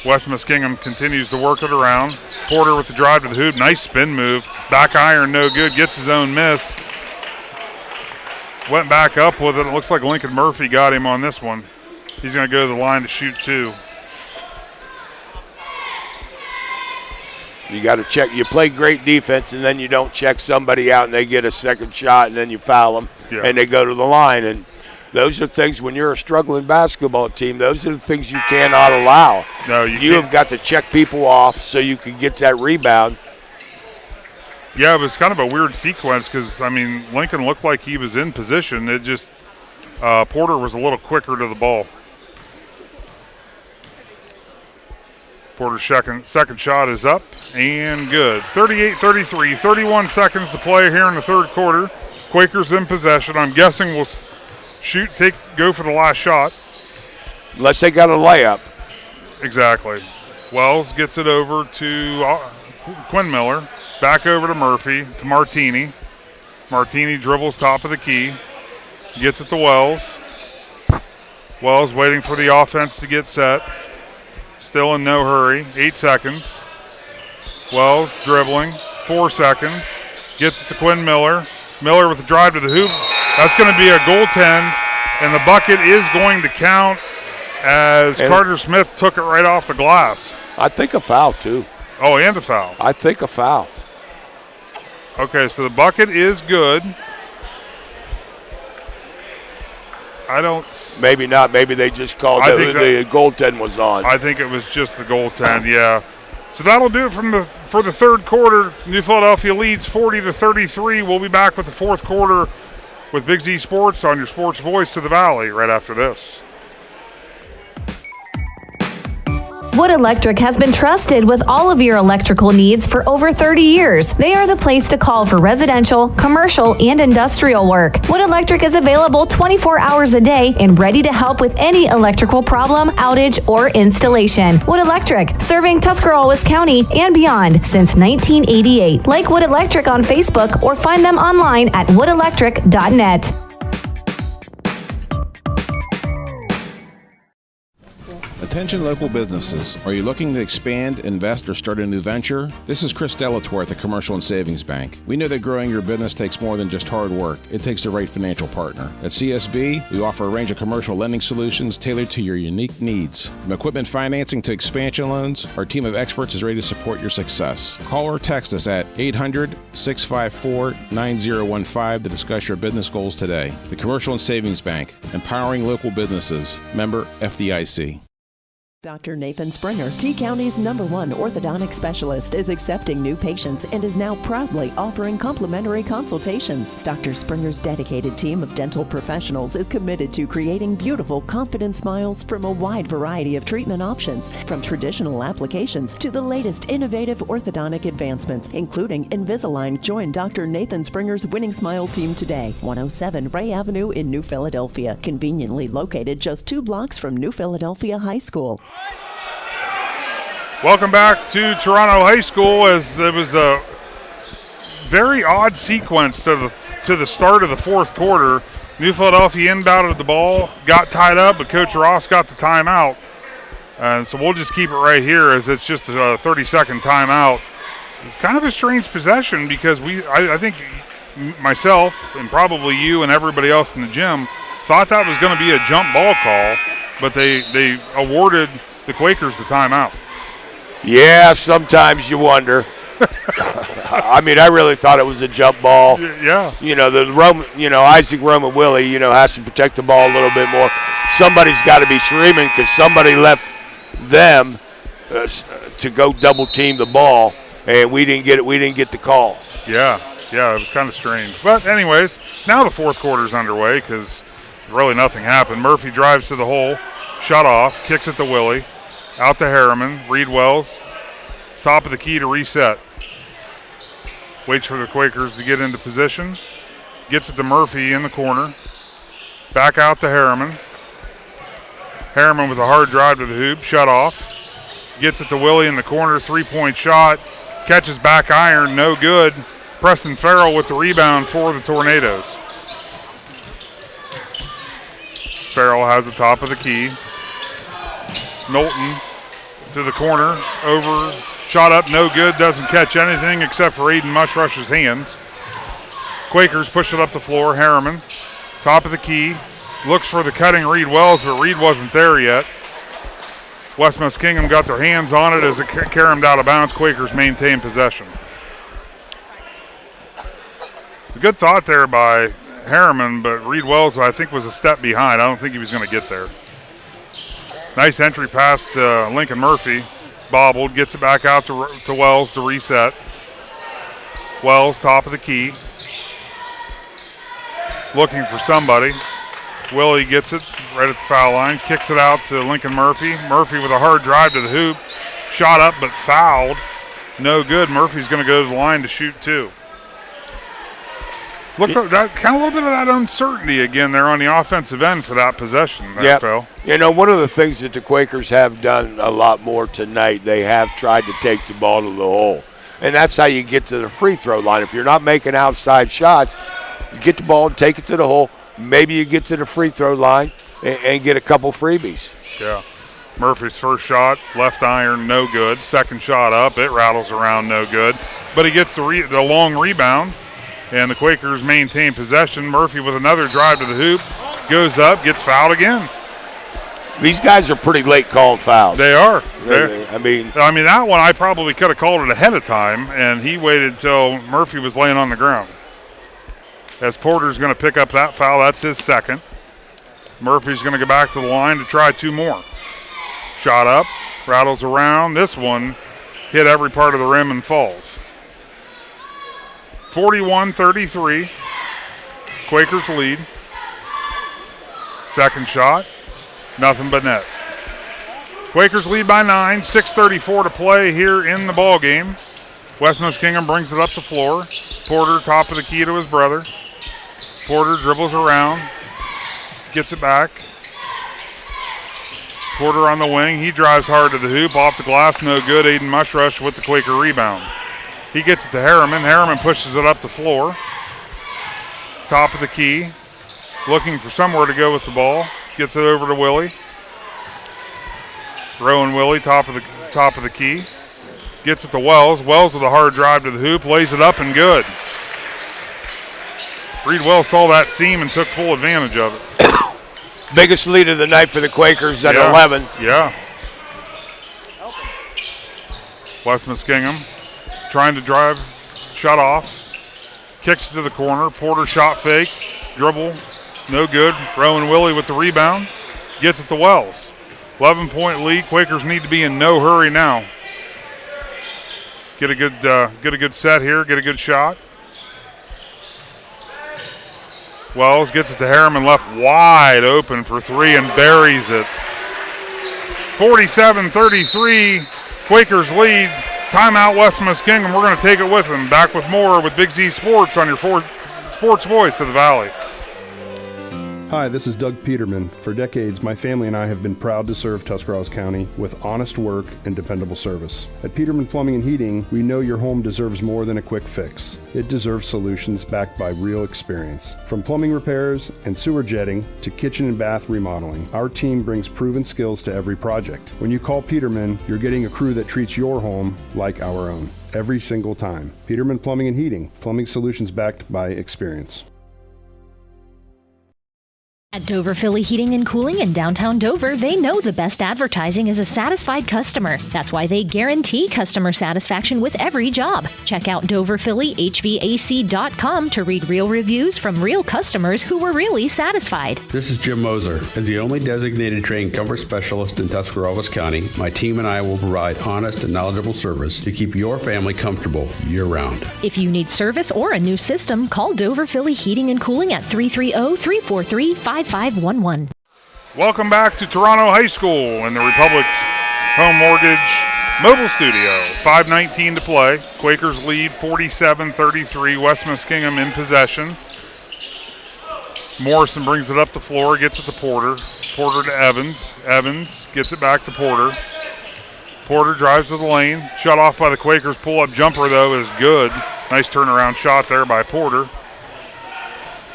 West Muskingum continues to work it around. Porter with the drive to the hoop. Nice spin move. Back iron, no good. Gets his own miss. Went back up with it. It looks like Lincoln Murphy got him on this one. He's going to go to the line to shoot 2. You got to check. You play great defense, and then you don't check somebody out, and they get a second shot, and then you foul them, and they go to the line. And those are things, when you're a struggling basketball team, those are the things you cannot allow. No, you have got to check people off so you can get that rebound. Yeah, it was kind of a weird sequence because, I mean, Lincoln looked like he was in position. It just Porter was a little quicker to the ball. Porter's second shot is up and good. 38-33, 31 seconds to play here in the third quarter. Quakers in possession. I'm guessing will go for the last shot. Unless they got a layup. Exactly. Wells gets it over to Quinn Miller. Back over to Murphy, to Martini. Martini dribbles top of the key. Gets it to Wells. Wells waiting for the offense to get set. Still in no hurry. 8 seconds. Wells dribbling. 4 seconds. Gets it to Quinn Miller. Miller with the drive to the hoop. That's going to be a goaltend, and the bucket is going to count as Carter Smith took it right off the glass. I think a foul, too. Oh, and a foul. I think a foul. Okay, so the bucket is good. I don't. Maybe not. Maybe they just called the goaltend was on. I think it was just the goaltend, yeah. So that'll do it for the third quarter. New Philadelphia leads 40-33. We'll be back with the fourth quarter with Big Z Sports on your sports voice of the Valley right after this. Wood Electric has been trusted with all of your electrical needs for over 30 years. They are the place to call for residential, commercial, and industrial work. Wood Electric is available 24 hours a day and ready to help with any electrical problem, outage, or installation. Wood Electric, serving Tuscarawas County and beyond since 1988. Like Wood Electric on Facebook or find them online at woodelectric.net. Attention local businesses. Are you looking to expand, invest, or start a new venture? This is Chris Delatorre at the Commercial and Savings Bank. We know that growing your business takes more than just hard work. It takes the right financial partner. At CSB, we offer a range of commercial lending solutions tailored to your unique needs. From equipment financing to expansion loans, our team of experts is ready to support your success. Call or text us at 800-654-9015 to discuss your business goals today. The Commercial and Savings Bank, empowering local businesses. Member FDIC. Dr. Nathan Springer, T-County's #1 orthodontic specialist, is accepting new patients and is now proudly offering complimentary consultations. Dr. Springer's dedicated team of dental professionals is committed to creating beautiful, confident smiles from a wide variety of treatment options, from traditional applications to the latest innovative orthodontic advancements, including Invisalign. Join Dr. Nathan Springer's Winning Smile team today. 107 Ray Avenue in New Philadelphia, conveniently located just 2 blocks from New Philadelphia High School. Welcome back to Toronto High School, as there was a very odd sequence to the start of the fourth quarter. New Philadelphia inbounded the ball, got tied up, but Coach Ross got the timeout. And so we'll just keep it right here, as it's just a 30-second timeout. It's kind of a strange possession because I think myself and probably you and everybody else in the gym thought that was going to be a jump ball call, but they awarded the Quakers the timeout. Yeah, sometimes you wonder. I mean, I really thought it was a jump ball. Yeah. Isaac Roman Willie, has to protect the ball a little bit more. Somebody's got to be screaming because somebody left them to go double team the ball, and we didn't get it. We didn't get the call. Yeah, it was kind of strange. But anyways, now the fourth quarter's underway because really nothing happened. Murphy drives to the hole, shut off, kicks it to Willie. Out to Harriman. Reed Wells, top of the key to reset. Waits for the Quakers to get into position. Gets it to Murphy in the corner. Back out to Harriman. Harriman with a hard drive to the hoop, shut off. Gets it to Willie in the corner, 3-point shot. Catches back iron, no good. Preston Farrell with the rebound for the Tornadoes. Farrell has the top of the key. Knowlton to the corner, over, shot up, no good, doesn't catch anything except for Aiden Mushrush's hands. Quakers push it up the floor. Harriman, top of the key, looks for the cutting Reed Wells, but Reed wasn't there yet. West Muskingum got their hands on it as it caromed out of bounds. Quakers maintain possession. A good thought there by Harriman, but Reed Wells, I think, was a step behind. I don't think he was going to get there. Nice entry pass to Lincoln Murphy. Bobbled, gets it back out to Wells to reset. Wells, top of the key. Looking for somebody. Willie gets it right at the foul line, kicks it out to Lincoln Murphy. Murphy with a hard drive to the hoop. Shot up but fouled. No good. Murphy's going to go to the line to shoot 2. Look, that kind of a little bit of that uncertainty again there on the offensive end for that possession there, Phil. You know, one of the things that the Quakers have done a lot more tonight, they have tried to take the ball to the hole. And that's how you get to the free throw line. If you're not making outside shots, you get the ball and take it to the hole. Maybe you get to the free throw line and get a couple freebies. Yeah. Murphy's first shot, left iron, no good. Second shot up, it rattles around, no good. But he gets the long rebound, and the Quakers maintain possession. Murphy with another drive to the hoop, goes up, gets fouled again. These guys are pretty late calling fouls. They are. I mean, that one I probably could have called it ahead of time, and he waited till Murphy was laying on the ground. As Porter's going to pick up that foul, that's his second. Murphy's going to go back to the line to try 2 more. Shot up, rattles around. This one hit every part of the rim and falls. 41-33. Quakers lead. Second shot, nothing but net. Quakers lead by 9, 6:34 to play here in the ball game. West Muskingum brings it up the floor. Porter top of the key to his brother. Porter dribbles around, gets it back. Porter on the wing. He drives hard to the hoop. Off the glass, no good. Aiden Mushrush with the Quaker rebound. He gets it to Harriman. Harriman pushes it up the floor. Top of the key. Looking for somewhere to go with the ball. Gets it over to Willie. Rowan Willie, top of the key. Gets it to Wells. Wells with a hard drive to the hoop. Lays it up and good. Reed Wells saw that seam and took full advantage of it. Biggest lead of the night for the Quakers at 11. Yeah. West Muskingum trying to drive, shut off, kicks it to the corner. Porter shot fake, dribble, no good. Rowan Willie with the rebound, gets it to Wells. 11-point lead. Quakers need to be in no hurry now. Get a good set here. Get a good shot. Wells gets it to Harriman, left wide open for 3 and buries it. 47-33, Quakers lead. Timeout, West Muskingum. We're going to take it with them. Back with more with Big Z Sports on your sports voice of the Valley. Hi, this is Doug Peterman. For decades, my family and I have been proud to serve Tuscarawas County with honest work and dependable service. At Peterman Plumbing and Heating, we know your home deserves more than a quick fix. It deserves solutions backed by real experience. From plumbing repairs and sewer jetting to kitchen and bath remodeling, our team brings proven skills to every project. When you call Peterman, you're getting a crew that treats your home like our own, every single time. Peterman Plumbing and Heating, plumbing solutions backed by experience. At Dover Philly Heating and Cooling in downtown Dover, they know the best advertising is a satisfied customer. That's why they guarantee customer satisfaction with every job. Check out DoverPhillyHVAC.com to read real reviews from real customers who were really satisfied. This is Jim Moser. As the only designated trained comfort specialist in Tuscarawas County, my team and I will provide honest and knowledgeable service to keep your family comfortable year-round. If you need service or a new system, call Dover Philly Heating and Cooling at 330-343-5511. Welcome back to Toronto High School in the Republic Home Mortgage Mobile Studio. 5:19 to play. Quakers lead 47-33. West Muskingum in possession. Morrison brings it up the floor, gets it to Porter. Porter to Evans. Evans gets it back to Porter. Porter drives to the lane. Shut off by the Quakers. Pull-up jumper, though, is good. Nice turnaround shot there by Porter.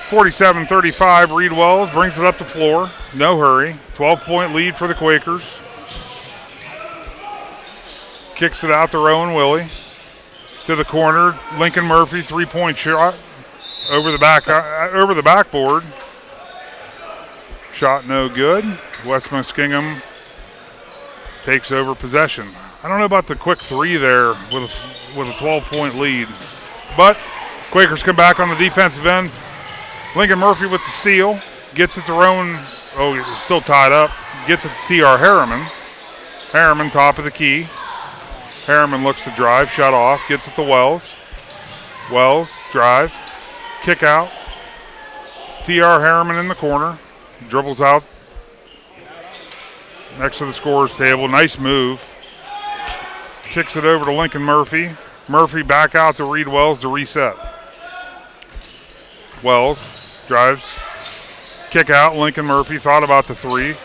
47-35, Reed Wells brings it up the floor. No hurry. 12-point lead for the Quakers. Kicks it out to Rowan Willie. To the corner, Lincoln Murphy, three-point shot over the backboard. Shot no good. West Muskingum takes over possession. I don't know about the quick three there with a 12-point lead. But Quakers come back on the defensive end. Lincoln Murphy with the steal. Gets it to Rowan. Oh, he's still tied up. Gets it to T.R. Harriman. Harriman top of the key. Harriman looks to drive. Shut off. Gets it to Wells. Wells, drive. Kick out. T.R. Harriman in the corner. dribbles out next to the scorer's table. Nice move. Kicks it over to Lincoln Murphy. Murphy back out to Reed Wells to reset. Wells drives. Kick out. Lincoln Murphy thought about the three.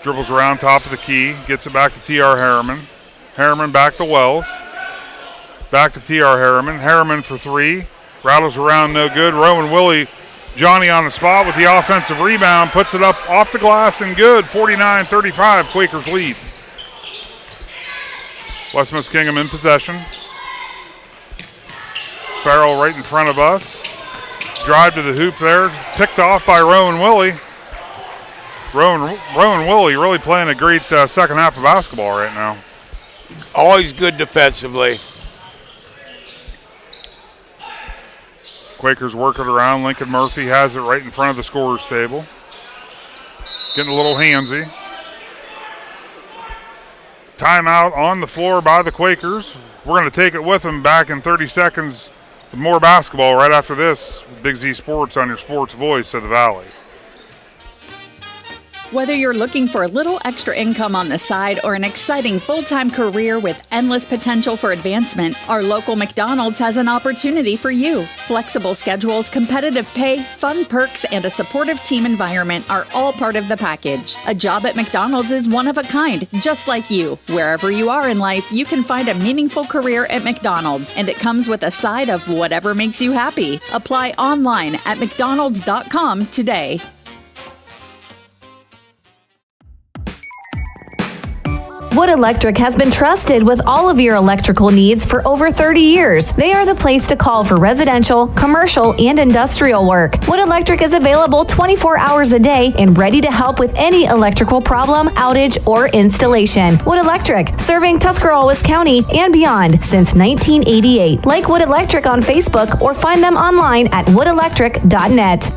Dribbles around top of the key. Gets it back to T.R. Harriman. Harriman back to Wells. Back to T.R. Harriman. Harriman for three. Rattles around, no good. Rowan Willie, Johnny on the spot with the offensive rebound. Puts it up off the glass and good. 49-35, Quakers lead. West Muskingum in possession. Farrell right in front of us. Drive to the hoop there. Picked off by Rowan Willie. Rowan Willie really playing a great second half of basketball right now. Always good defensively. Quakers work it around. Lincoln Murphy has it right in front of the scorer's table. Getting a little handsy. Timeout on the floor by the Quakers. We're going to take it with them back in 30 seconds with more basketball right after this. Big Z Sports on your sports voice of the Valley. Whether you're looking for a little extra income on the side or an exciting full-time career with endless potential for advancement, our local McDonald's has an opportunity for you. Flexible schedules, competitive pay, fun perks, and a supportive team environment are all part of the package. A job at McDonald's is one of a kind, just like you. Wherever you are in life, you can find a meaningful career at McDonald's, and it comes with a side of whatever makes you happy. Apply online at mcdonalds.com today. Wood Electric has been trusted with all of your electrical needs for over 30 years. They are the place to call for residential, commercial, and industrial work. Wood Electric is available 24 hours a day and ready to help with any electrical problem, outage, or installation. Wood Electric, serving Tuscarawas County and beyond since 1988. Like Wood Electric on Facebook or find them online at woodelectric.net.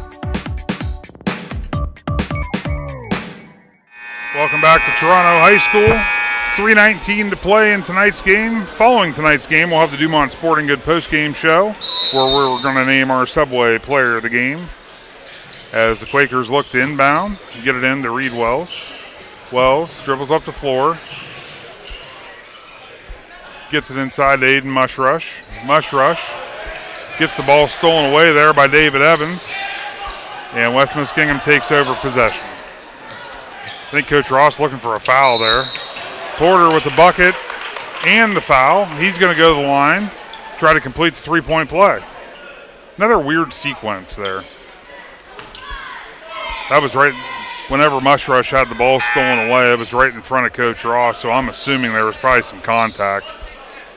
Welcome back to Toronto High School. 3:19 to play in tonight's game. Following tonight's game, we'll have the Dumont Sporting Good post-game show where we're going to name our Subway player of the game as the Quakers look to inbound and get it in to Reed Wells. Wells dribbles up the floor. Gets it inside to Aiden Mushrush. Mushrush gets the ball stolen away there by David Evans. And West Muskingum takes over possession. I think Coach Ross looking for a foul there. Porter with the bucket and the foul. He's going to go to the line, try to complete the three-point play. Another weird sequence there. That was right whenever Mushrush had the ball stolen away. It was right in front of Coach Ross, so I'm assuming there was probably some contact.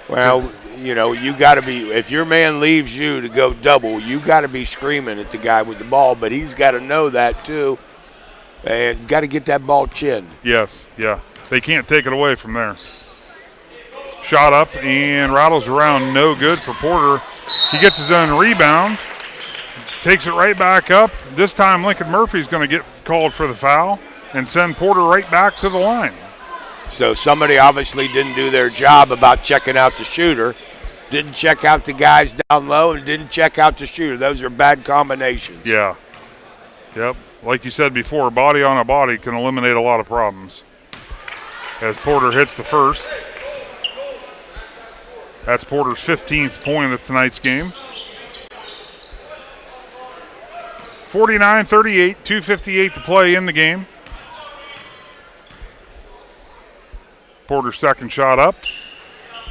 Well, you know, you got to be, if your man leaves you to go double, you got to be screaming at the guy with the ball, but he's got to know that too. And got to get that ball chinned. Yes, yeah. They can't take it away from there. Shot up and rattles around, no good for Porter. He gets his own rebound, takes it right back up. This time Lincoln Murphy's going to get called for the foul and send Porter right back to the line. So somebody obviously didn't do their job about checking out the shooter. Didn't check out the guys down low and didn't check out the shooter. Those are bad combinations. Yeah. Yep. Like you said before, body on a body can eliminate a lot of problems. As Porter hits the first. That's Porter's 15th point of tonight's game. 49-38, 2:58 to play in the game. Porter's second shot up.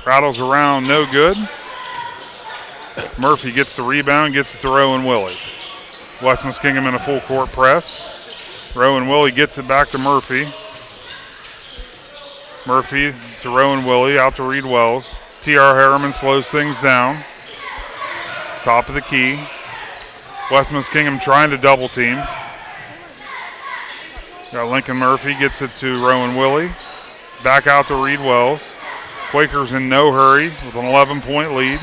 Rattles around, no good. Murphy gets the rebound, gets it to Rowan Willie. West Muskingum in a full court press. Rowan Willie gets it back to Murphy. Murphy to Rowan Willie, out to Reed Wells. T.R. Harriman slows things down. Top of the key. West Muskingum trying to double team. Got Lincoln Murphy, gets it to Rowan Willie. Back out to Reed Wells. Quakers in no hurry with an 11-point lead.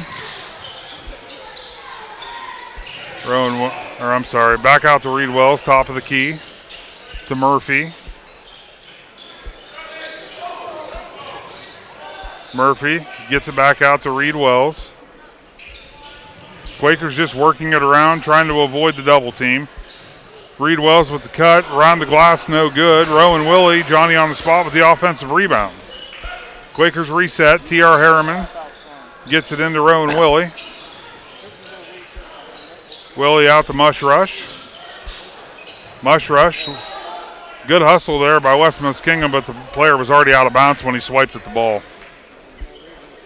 Back out to Reed Wells, top of the key to Murphy. Murphy gets it back out to Reed Wells. Quakers just working it around, trying to avoid the double team. Reed Wells with the cut. Around the glass, no good. Rowan Willie, Johnny on the spot with the offensive rebound. Quakers reset. T.R. Harriman gets it into Rowan Willie. Willie out to Mush Rush. Mush Rush. Good hustle there by West Muskingum, but the player was already out of bounds when he swiped at the ball.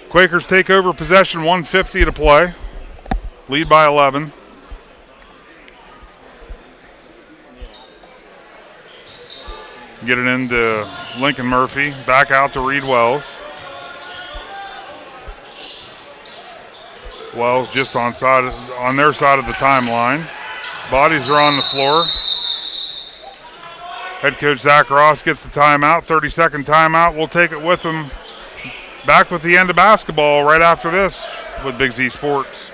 Quakers take over possession, 1:50 to play. Lead by 11. Get it into Lincoln Murphy. Back out to Reed Wells. Wells just on their side of the timeline. Bodies are on the floor. Head coach Zach Ross gets the timeout, 30-second timeout. We'll take it with him back with the end of basketball right after this with Big Z Sports.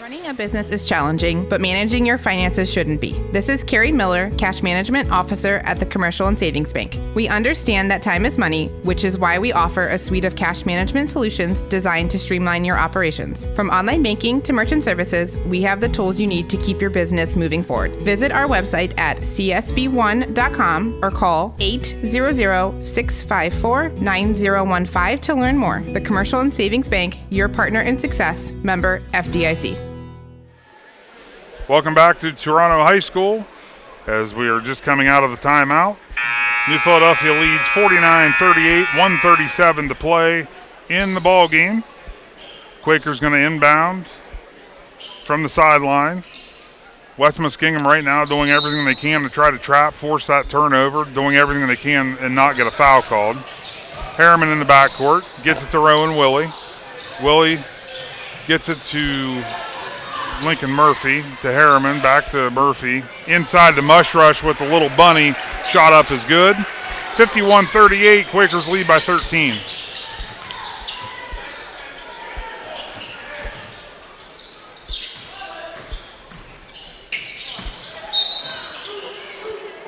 Running a business is challenging, but managing your finances shouldn't be. This is Carrie Miller, Cash Management Officer at the Commercial and Savings Bank. We understand that time is money, which is why we offer a suite of cash management solutions designed to streamline your operations. From online banking to merchant services, we have the tools you need to keep your business moving forward. Visit our website at csb1.com or call 800-654-9015 to learn more. The Commercial and Savings Bank, your partner in success, member FDIC. Welcome back to Toronto High School as we are just coming out of the timeout. New Philadelphia leads 49-38, 1:37 to play in the ball game. Quakers going to inbound from the sideline. West Muskingum right now doing everything they can to try to trap, force that turnover, doing everything they can and not get a foul called. Harriman in the backcourt, gets it to Rowan Willie. Willie gets it to Lincoln Murphy, to Harriman, back to Murphy. Inside to Mush Rush with the little bunny. Shot up is good. 51-38, Quakers lead by 13.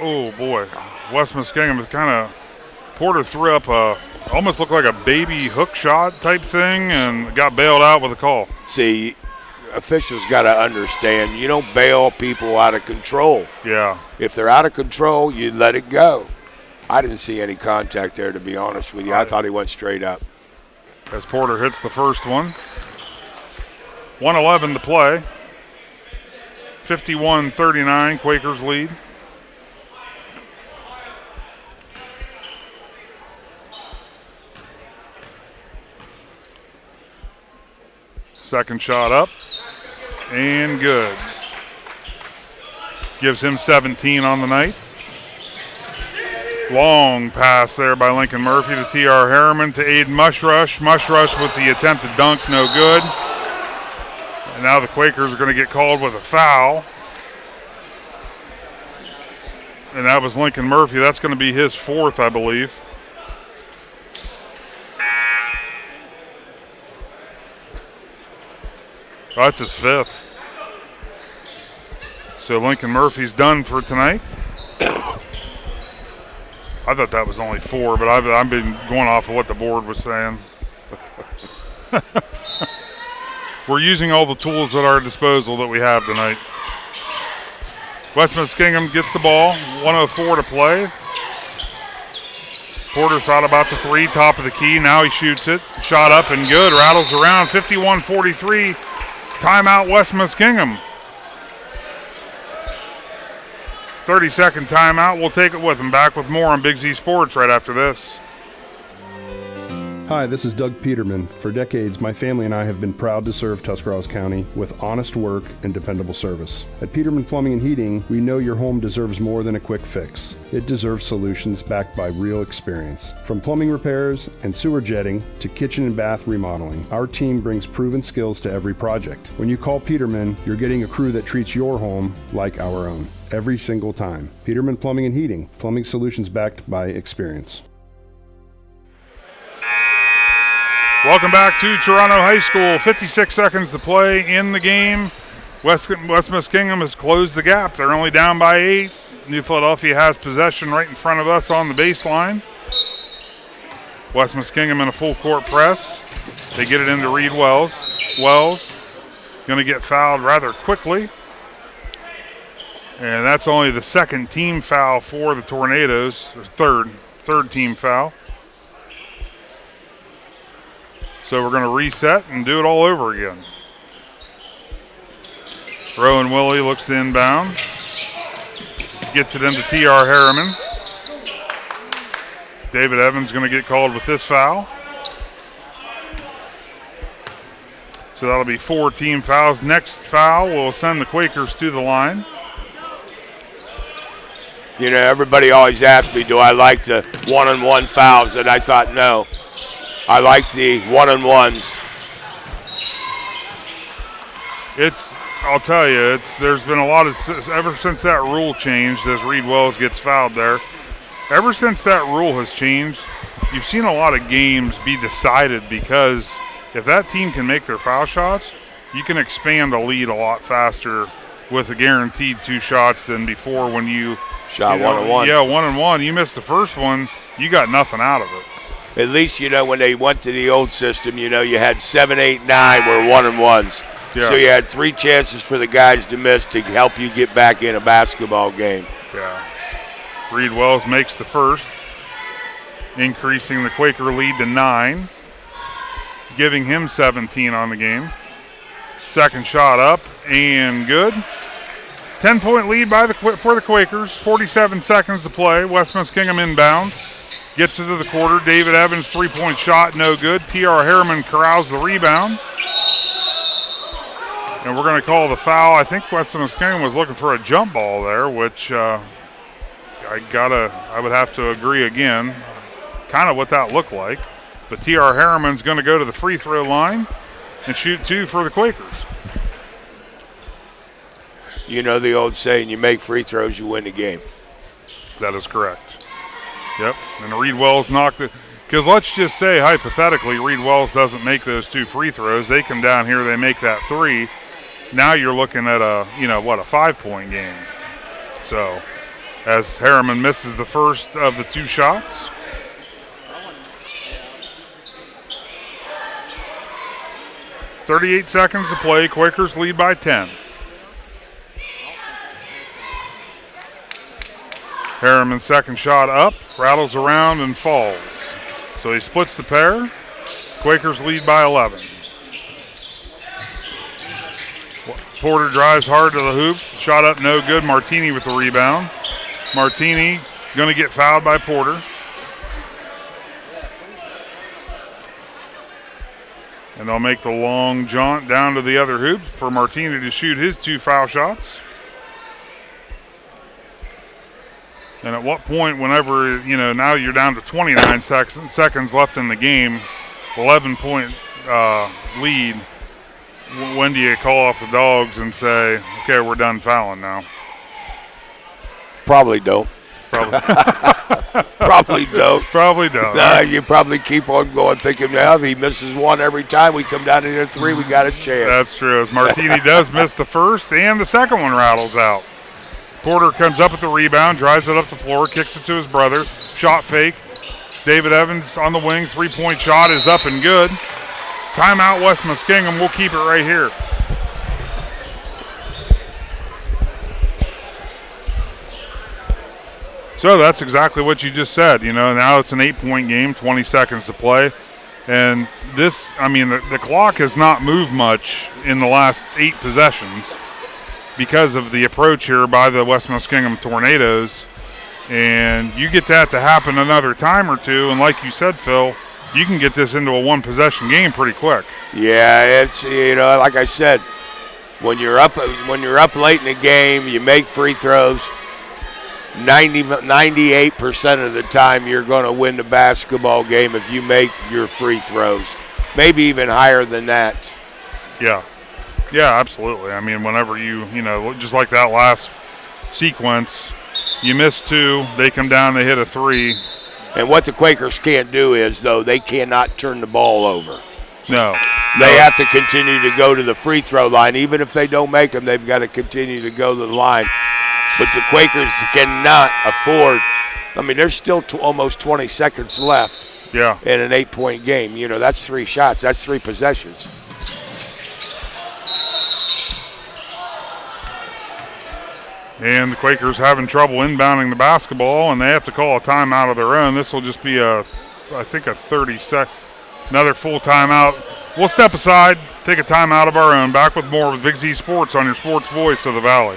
Oh boy, West Muskingum is kind of, Porter threw up almost looked like a baby hook shot type thing and got bailed out with a call. See, officials got to understand, you don't bail people out of control. Yeah. If they're out of control, you let it go. I didn't see any contact there, to be honest with you. I thought he went straight up. As Porter hits the first one. 1:11 to play. 51-39, Quakers lead. Second shot up. And good. Gives him 17 on the night. Long pass there by Lincoln Murphy to T.R. Harriman to Aiden Mush Rush. Mush Rush with the attempted dunk, no good. And now the Quakers are going to get called with a foul. And that was Lincoln Murphy. That's going to be his fourth, I believe. Oh, that's his fifth. So Lincoln Murphy's done for tonight. I thought that was only four, but I've been going off of what the board was saying. We're using all the tools at our disposal that we have tonight. West Muskingum gets the ball, 1:04 to play. Porter thought about the three, top of the key. Now he shoots it. Shot up and good. Rattles around. 51-43. Timeout, West Muskingum. 30-second timeout. We'll take it with him. Back with more on Big Z Sports right after this. Hi, this is Doug Peterman. For decades, my family and I have been proud to serve Tuscarawas County with honest work and dependable service. At Peterman Plumbing and Heating, we know your home deserves more than a quick fix. It deserves solutions backed by real experience. From plumbing repairs and sewer jetting to kitchen and bath remodeling, our team brings proven skills to every project. When you call Peterman, you're getting a crew that treats your home like our own. Every single time. Peterman Plumbing and Heating, plumbing solutions backed by experience. Welcome back to Toronto High School. 56 seconds to play in the game. West Muskingum has closed the gap. They're only down by 8. New Philadelphia has possession right in front of us on the baseline. West Muskingum in a full court press. They get it into Reed Wells. Wells going to get fouled rather quickly. And that's only the second team foul for the Tornadoes, or third team foul. So we're going to reset and do it all over again. Rowan Willie looks to inbound. Gets it into T.R. Harriman. David Evans going to get called with this foul. So that'll be 4 team fouls. Next foul will send the Quakers to the line. You know, everybody always asks me, do I like the one-on-one fouls? And I thought, no. I like the one-on-ones. I'll tell you, there's been a lot of, ever since that rule changed, as Reed Wells gets fouled there, ever since that rule has changed, you've seen a lot of games be decided because if that team can make their foul shots, you can expand a lead a lot faster with a guaranteed 2 shots than before when you shot one-on-one. Yeah, one-on-one. You missed the first one, you got nothing out of it. At least, you know, when they went to the old system, you know, you had 7, 8, 9 were one-on-ones. Yeah. So you had 3 chances for the guys to miss to help you get back in a basketball game. Yeah. Reed Wells makes the first, increasing the Quaker lead to 9, giving him 17 on the game. Second shot up and good. 10-point lead for the Quakers. 47 seconds to play. West Muskingum inbounds. Gets into the quarter. David Evans, 3-point shot, no good. T.R. Harriman corrals the rebound. And we're going to call the foul. I think West Muskingum was looking for a jump ball there, which I would have to agree again. Kind of what that looked like. But T.R. Harriman's going to go to the free throw line and shoot 2 for the Quakers. You know the old saying, you make free throws, you win the game. That is correct. Yep, and Reed Wells knocked it. Because let's just say, hypothetically, Reed Wells doesn't make those 2 free throws. They come down here, they make that 3. Now you're looking at a 5-point game. So, as Harriman misses the first of the 2 shots. .38 seconds to play. Quakers lead by 10. Harriman's second shot up, rattles around and falls. So he splits the pair. Quakers lead by 11. Porter drives hard to the hoop. Shot up, no good. Martini with the rebound. Martini going to get fouled by Porter. And they'll make the long jaunt down to the other hoop for Martini to shoot his 2 foul shots. And at what point, whenever, now you're down to 29 seconds left in the game, 11-point lead, when do you call off the dogs and say, okay, we're done fouling now? Probably don't. Probably don't. Probably don't. No, you probably keep on going, thinking, now if he misses 1 every time we come down to 3, we got a chance. That's true. As Martini does miss the first, and the second one rattles out. Porter comes up with the rebound, drives it up the floor, kicks it to his brother. Shot fake. David Evans on the wing. 3-point shot is up and good. Timeout West Muskingum. We'll keep it right here. So that's exactly what you just said. Now it's an 8-point game, 20 seconds to play. And this, the clock has not moved much in the last 8 possessions because of the approach here by the West Muskingum Tornadoes. And you get that to happen another time or two, and like you said, Phil, you can get this into a 1-possession game pretty quick. Yeah, it's, like I said, when you're up late in the game, you make free throws. 98% of the time you're going to win the basketball game if you make your free throws. Maybe even higher than that. Yeah. Yeah, absolutely. Whenever you just like that last sequence, you miss 2, they come down, they hit a 3. And what the Quakers can't do is, though, they cannot turn the ball over. No. They have to continue to go to the free throw line. Even if they don't make them, they've got to continue to go to the line. But the Quakers cannot afford. There's still almost 20 seconds left. Yeah. In an 8-point game. That's 3 shots. That's 3 possessions. And the Quakers having trouble inbounding the basketball, and they have to call a timeout of their own. This will just be I think a 30-second, another full timeout. We'll step aside, take a timeout of our own. Back with more with Big Z Sports on your sports voice of the Valley.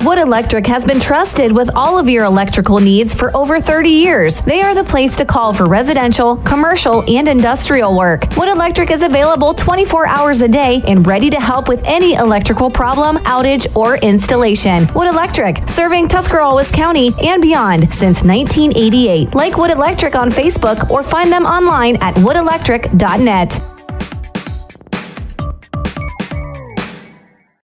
Wood Electric has been trusted with all of your electrical needs for over 30 years. They are the place to call for residential, commercial, and industrial work. Wood Electric is available 24 hours a day and ready to help with any electrical problem, outage, or installation. Wood Electric, serving Tuscarawas County and beyond since 1988. Like Wood Electric on Facebook or find them online at woodelectric.net.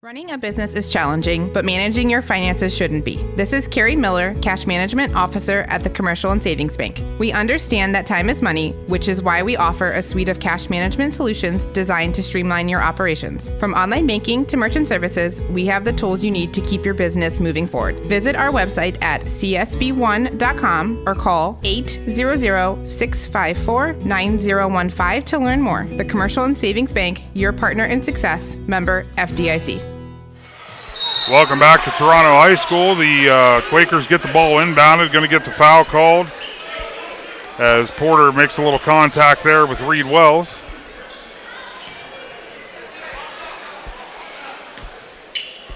Running a business is challenging, but managing your finances shouldn't be. This is Carrie Miller, Cash Management Officer at the Commercial and Savings Bank. We understand that time is money, which is why we offer a suite of cash management solutions designed to streamline your operations. From online banking to merchant services, we have the tools you need to keep your business moving forward. Visit our website at csb1.com or call 800-654-9015 to learn more. The Commercial and Savings Bank, your partner in success, member FDIC. Welcome back to Toronto High School. The Quakers get the ball inbounded, going to get the foul called as Porter makes a little contact there with Reed Wells.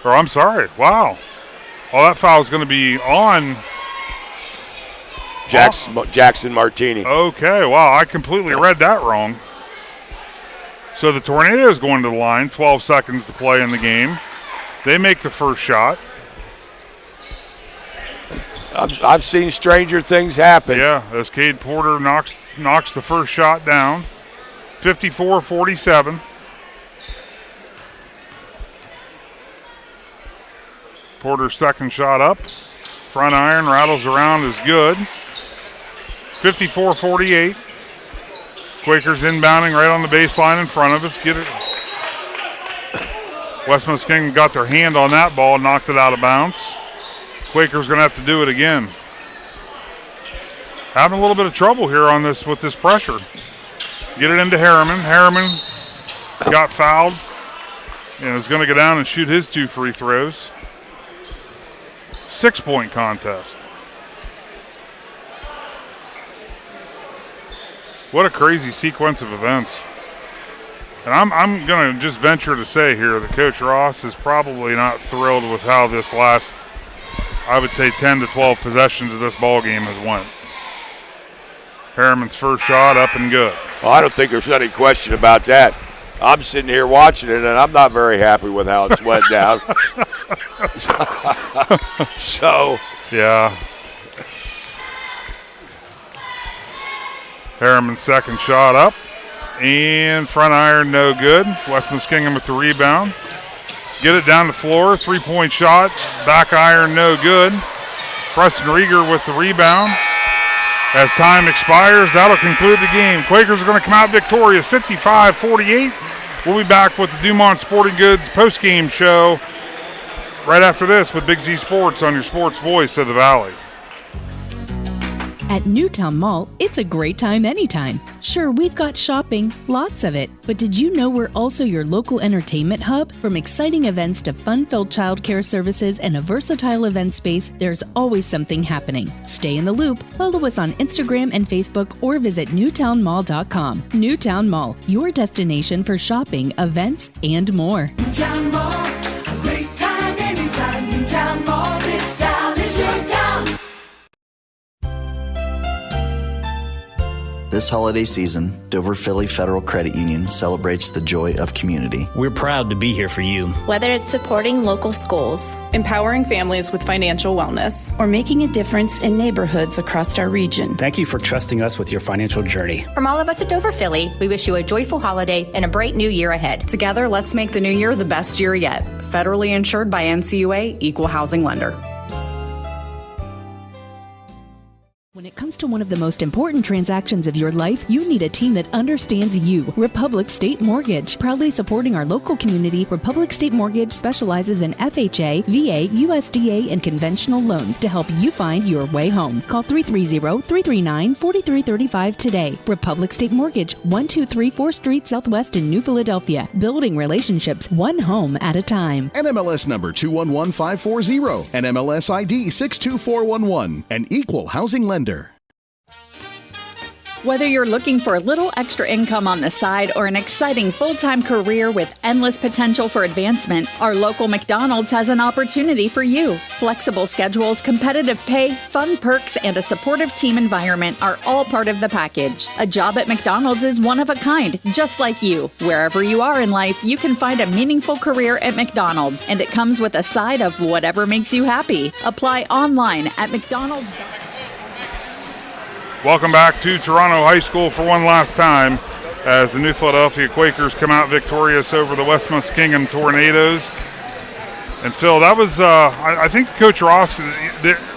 Or I'm sorry, wow. Oh, that foul is going to be on Jackson Martini. Okay, wow, I completely read that wrong. So the Tornadoes going to the line, 12 seconds to play in the game. They make the first shot. I've seen stranger things happen. Yeah, as Cade Porter knocks the first shot down. 54-47. Porter's second shot up. Front iron rattles around is good. 54-48. Quakers inbounding right on the baseline in front of us. Get it. West Muskingum got their hand on that ball and knocked it out of bounds. Quakers going to have to do it again. Having a little bit of trouble here on this with this pressure. Get it into Harriman. Harriman got fouled and is going to go down and shoot his 2 free throws. 6-point contest. What a crazy sequence of events. And I'm going to just venture to say here that Coach Ross is probably not thrilled with how this last, I would say, 10 to 12 possessions of this ball game has went. Harriman's first shot up and good. Well, I don't think there's any question about that. I'm sitting here watching it, and I'm not very happy with how it's went down. So. Yeah. Harriman's second shot up. And front iron, no good. West Muskingum with the rebound. Get it down the floor. 3-point shot. Back iron, no good. Preston Rieger with the rebound. As time expires, that'll conclude the game. Quakers are going to come out victorious, 55-48. We'll be back with the Dumont Sporting Goods post-game show right after this with Big Z Sports on your sports voice of the Valley. At Newtown Mall, it's a great time anytime. Sure, we've got shopping, lots of it, but did you know we're also your local entertainment hub? From exciting events to fun-filled childcare services and a versatile event space, there's always something happening. Stay in the loop, follow us on Instagram and Facebook, or visit newtownmall.com. Newtown Mall, your destination for shopping, events, and more. Newtown Mall, a great time anytime. Newtown Mall, this town is your town. This holiday season, Dover Philly Federal Credit Union celebrates the joy of community. We're proud to be here for you. Whether it's supporting local schools, empowering families with financial wellness, or making a difference in neighborhoods across our region. Thank you for trusting us with your financial journey. From all of us at Dover Philly, we wish you a joyful holiday and a bright new year ahead. Together, let's make the new year the best year yet. Federally insured by NCUA, Equal Housing Lender. When it comes to one of the most important transactions of your life, you need a team that understands you. Republic State Mortgage. Proudly supporting our local community, Republic State Mortgage specializes in FHA, VA, USDA, and conventional loans to help you find your way home. Call 330-339-4335 today. Republic State Mortgage, 1234 4th Street Southwest in New Philadelphia. Building relationships one home at a time. NMLS number 211540. NMLS ID 62411. An equal housing lender. Whether you're looking for a little extra income on the side or an exciting full-time career with endless potential for advancement, our local McDonald's has an opportunity for you. Flexible schedules, competitive pay, fun perks, and a supportive team environment are all part of the package. A job at McDonald's is one of a kind, just like you. Wherever you are in life, you can find a meaningful career at McDonald's, and it comes with a side of whatever makes you happy. Apply online at McDonald's.com. Welcome back to Toronto High School for one last time as the New Philadelphia Quakers come out victorious over the West Muskingum Tornadoes. And Phil, that was, I think Coach Ross,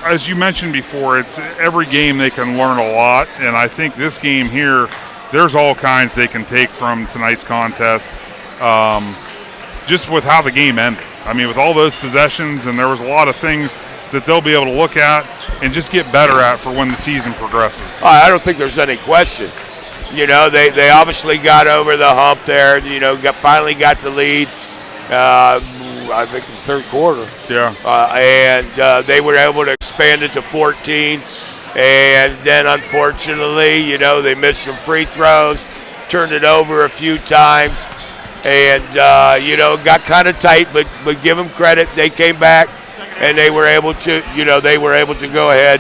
as you mentioned before, it's every game they can learn a lot. And I think this game here, there's all kinds they can take from tonight's contest, just with how the game ended. I mean, with all those possessions, and there was a lot of things that they'll be able to look at and just get better at for when the season progresses. I don't think there's any question. You know, they obviously got over the hump there, finally got the lead, I think in the third quarter. Yeah. And they were able to expand it to 14. And then, unfortunately, they missed some free throws, turned it over a few times, and, got kind of tight, but give them credit. They came back. And they were able to, go ahead,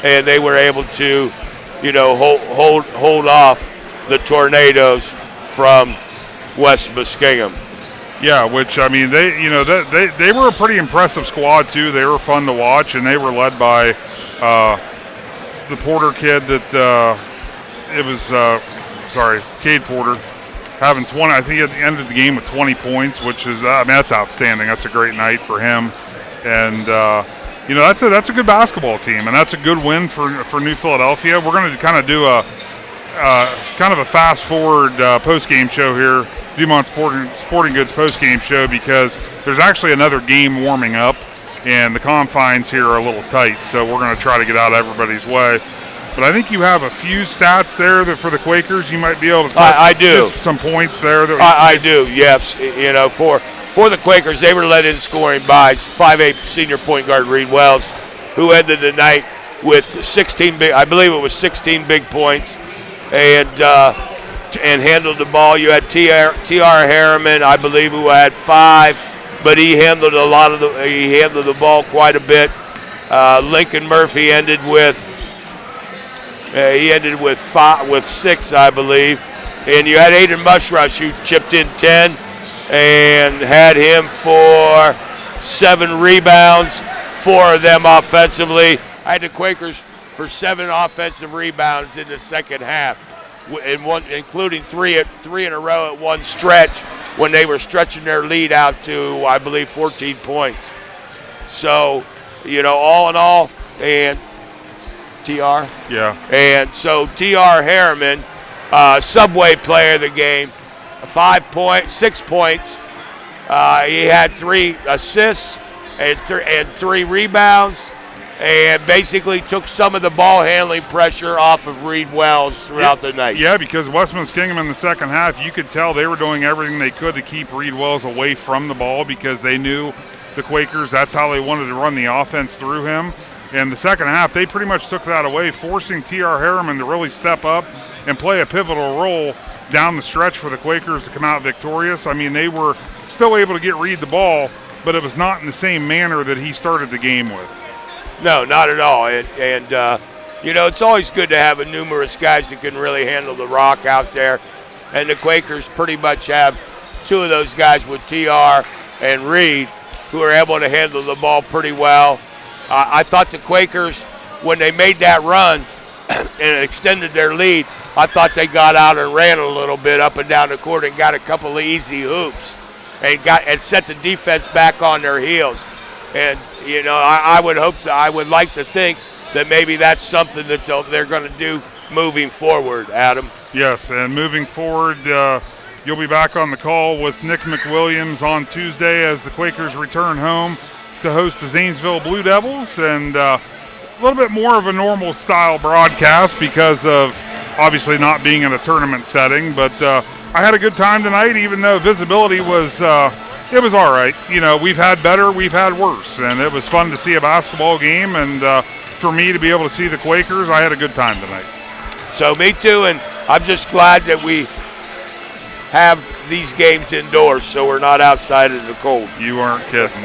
and they were able to, hold off the Tornadoes from West Muskingum. Yeah, which, I mean, they were a pretty impressive squad too. They were fun to watch, and they were led by the Porter kid that Cade Porter, having 20. I think he ended the game with 20 points, which is, that's outstanding. That's a great night for him. And that's a good basketball team, and that's a good win for New Philadelphia. We're going to kind of do a fast forward post game show here, Dumont Sporting Goods post game show, because there's actually another game warming up, and the confines here are a little tight, so we're going to try to get out of everybody's way. But I think you have a few stats there that for the Quakers you might be able to. I do. Just some points there. I do. Yes, For the Quakers, they were led in scoring by 5'8" senior point guard Reed Wells, who ended the night with 16 big points, and handled the ball. You had T.R. Harriman, I believe, who had 5, but he handled the ball quite a bit. Lincoln Murphy ended with 6, I believe, and you had Aiden Mushrush, who chipped in 10. And had him for 7 rebounds, 4 of them offensively. I had the Quakers for 7 offensive rebounds in the second half, including 3 in a row at one stretch when they were stretching their lead out to, I believe, 14 points. So, all in all, and TR? Yeah. And so TR Harriman, Subway player of the game, 6 points. He had 3 assists and 3 rebounds, and basically took some of the ball handling pressure off of Reed Wells throughout the night. Yeah, because West Muskingum in the second half, you could tell they were doing everything they could to keep Reed Wells away from the ball, because they knew the Quakers, that's how they wanted to run the offense through him. And the second half, they pretty much took that away, forcing T.R. Harriman to really step up and play a pivotal role down the stretch for the Quakers to come out victorious. I mean, they were still able to get Reed the ball, but it was not in the same manner that he started the game with. No, not at all. And it's always good to have numerous guys that can really handle the rock out there. And the Quakers pretty much have 2 of those guys with TR and Reed who are able to handle the ball pretty well. I thought the Quakers, when they made that run and extended their lead, I thought they got out and ran a little bit up and down the court and got a couple of easy hoops and set the defense back on their heels. And I would like to think that maybe that's something that they're going to do moving forward, Adam. Yes, and moving forward, you'll be back on the call with Nick McWilliams on Tuesday as the Quakers return home to host the Zanesville Blue Devils, and a little bit more of a normal style broadcast because of obviously not being in a tournament setting, but I had a good time tonight, even though visibility was it was all right. You know, we've had better, we've had worse, and it was fun to see a basketball game, and for me to be able to see the Quakers, I had a good time tonight. So me too, and I'm just glad that we have these games indoors so we're not outside in the cold. You aren't kidding.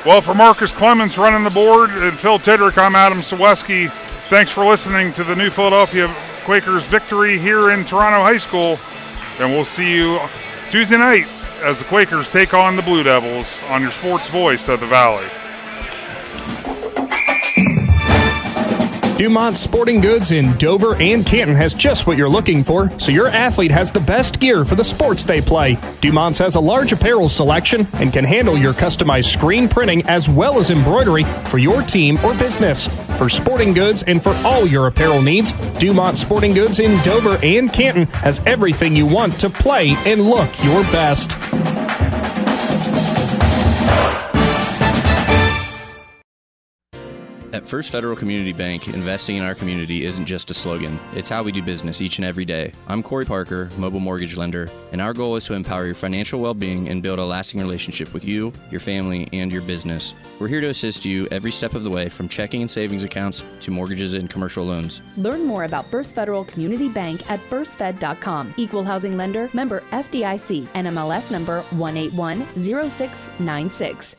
Well, for Marcus Clemence running the board and Phil Tidrick, I'm Adam Saweski. Thanks for listening to the New Philadelphia Quakers victory here in Toronto High School, and we'll see you Tuesday night as the Quakers take on the Blue Devils on your sports voice of the Valley. Dumont Sporting Goods in Dover and Canton has just what you're looking for, so your athlete has the best gear for the sports they play. Dumont's has a large apparel selection and can handle your customized screen printing as well as embroidery for your team or business. For sporting goods and for all your apparel needs, Dumont Sporting Goods in Dover and Canton has everything you want to play and look your best. At First Federal Community Bank, investing in our community isn't just a slogan. It's how we do business each and every day. I'm Corey Parker, mobile mortgage lender, and our goal is to empower your financial well-being and build a lasting relationship with you, your family, and your business. We're here to assist you every step of the way, from checking and savings accounts to mortgages and commercial loans. Learn more about First Federal Community Bank at firstfed.com. Equal housing lender, member FDIC, NMLS number 1810696.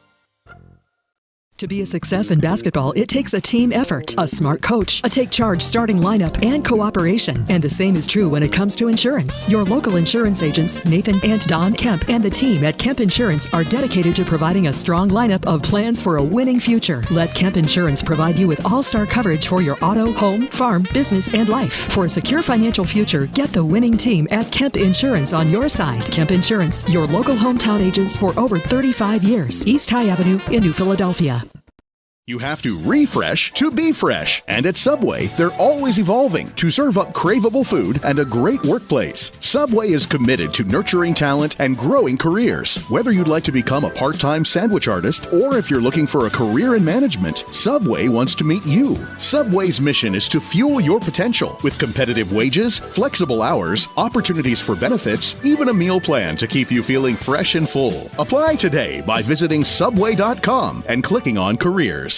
To be a success in basketball, it takes a team effort, a smart coach, a take-charge starting lineup, and cooperation. And the same is true when it comes to insurance. Your local insurance agents, Nathan and Don Kemp, and the team at Kemp Insurance are dedicated to providing a strong lineup of plans for a winning future. Let Kemp Insurance provide you with all-star coverage for your auto, home, farm, business, and life. For a secure financial future, get the winning team at Kemp Insurance on your side. Kemp Insurance, your local hometown agents for over 35 years. East High Avenue in New Philadelphia. You have to refresh to be fresh. And at Subway, they're always evolving to serve up craveable food and a great workplace. Subway is committed to nurturing talent and growing careers. Whether you'd like to become a part-time sandwich artist or if you're looking for a career in management, Subway wants to meet you. Subway's mission is to fuel your potential with competitive wages, flexible hours, opportunities for benefits, even a meal plan to keep you feeling fresh and full. Apply today by visiting subway.com and clicking on careers.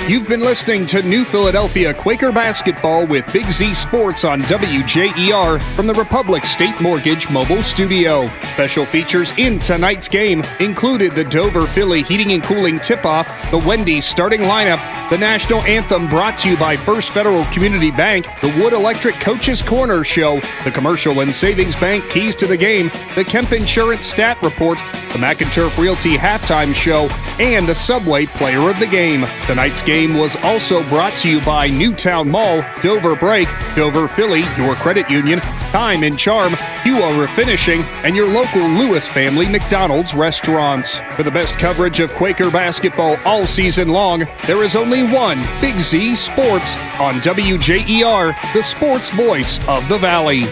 You've been listening to New Philadelphia Quaker Basketball with Big Z Sports on WJER from the Republic State Mortgage Mobile Studio. Special features in tonight's game included the Dover Philly Heating and Cooling Tip-Off, the Wendy's starting lineup, the National Anthem brought to you by First Federal Community Bank, the Wood Electric Coaches Corner Show, the Commercial and Savings Bank Keys to the Game, the Kemp Insurance Stat Report, the McInturf Realty Halftime Show, and the Subway Player of the Game. Tonight's game was also brought to you by Newtown Mall, Dover Break, Dover Philly, your credit union, Time and Charm, Hua Refinishing, and your local Lewis Family McDonald's restaurants. For the best coverage of Quaker basketball all season long, there is only one Big Z Sports on WJER, the sports voice of the Valley.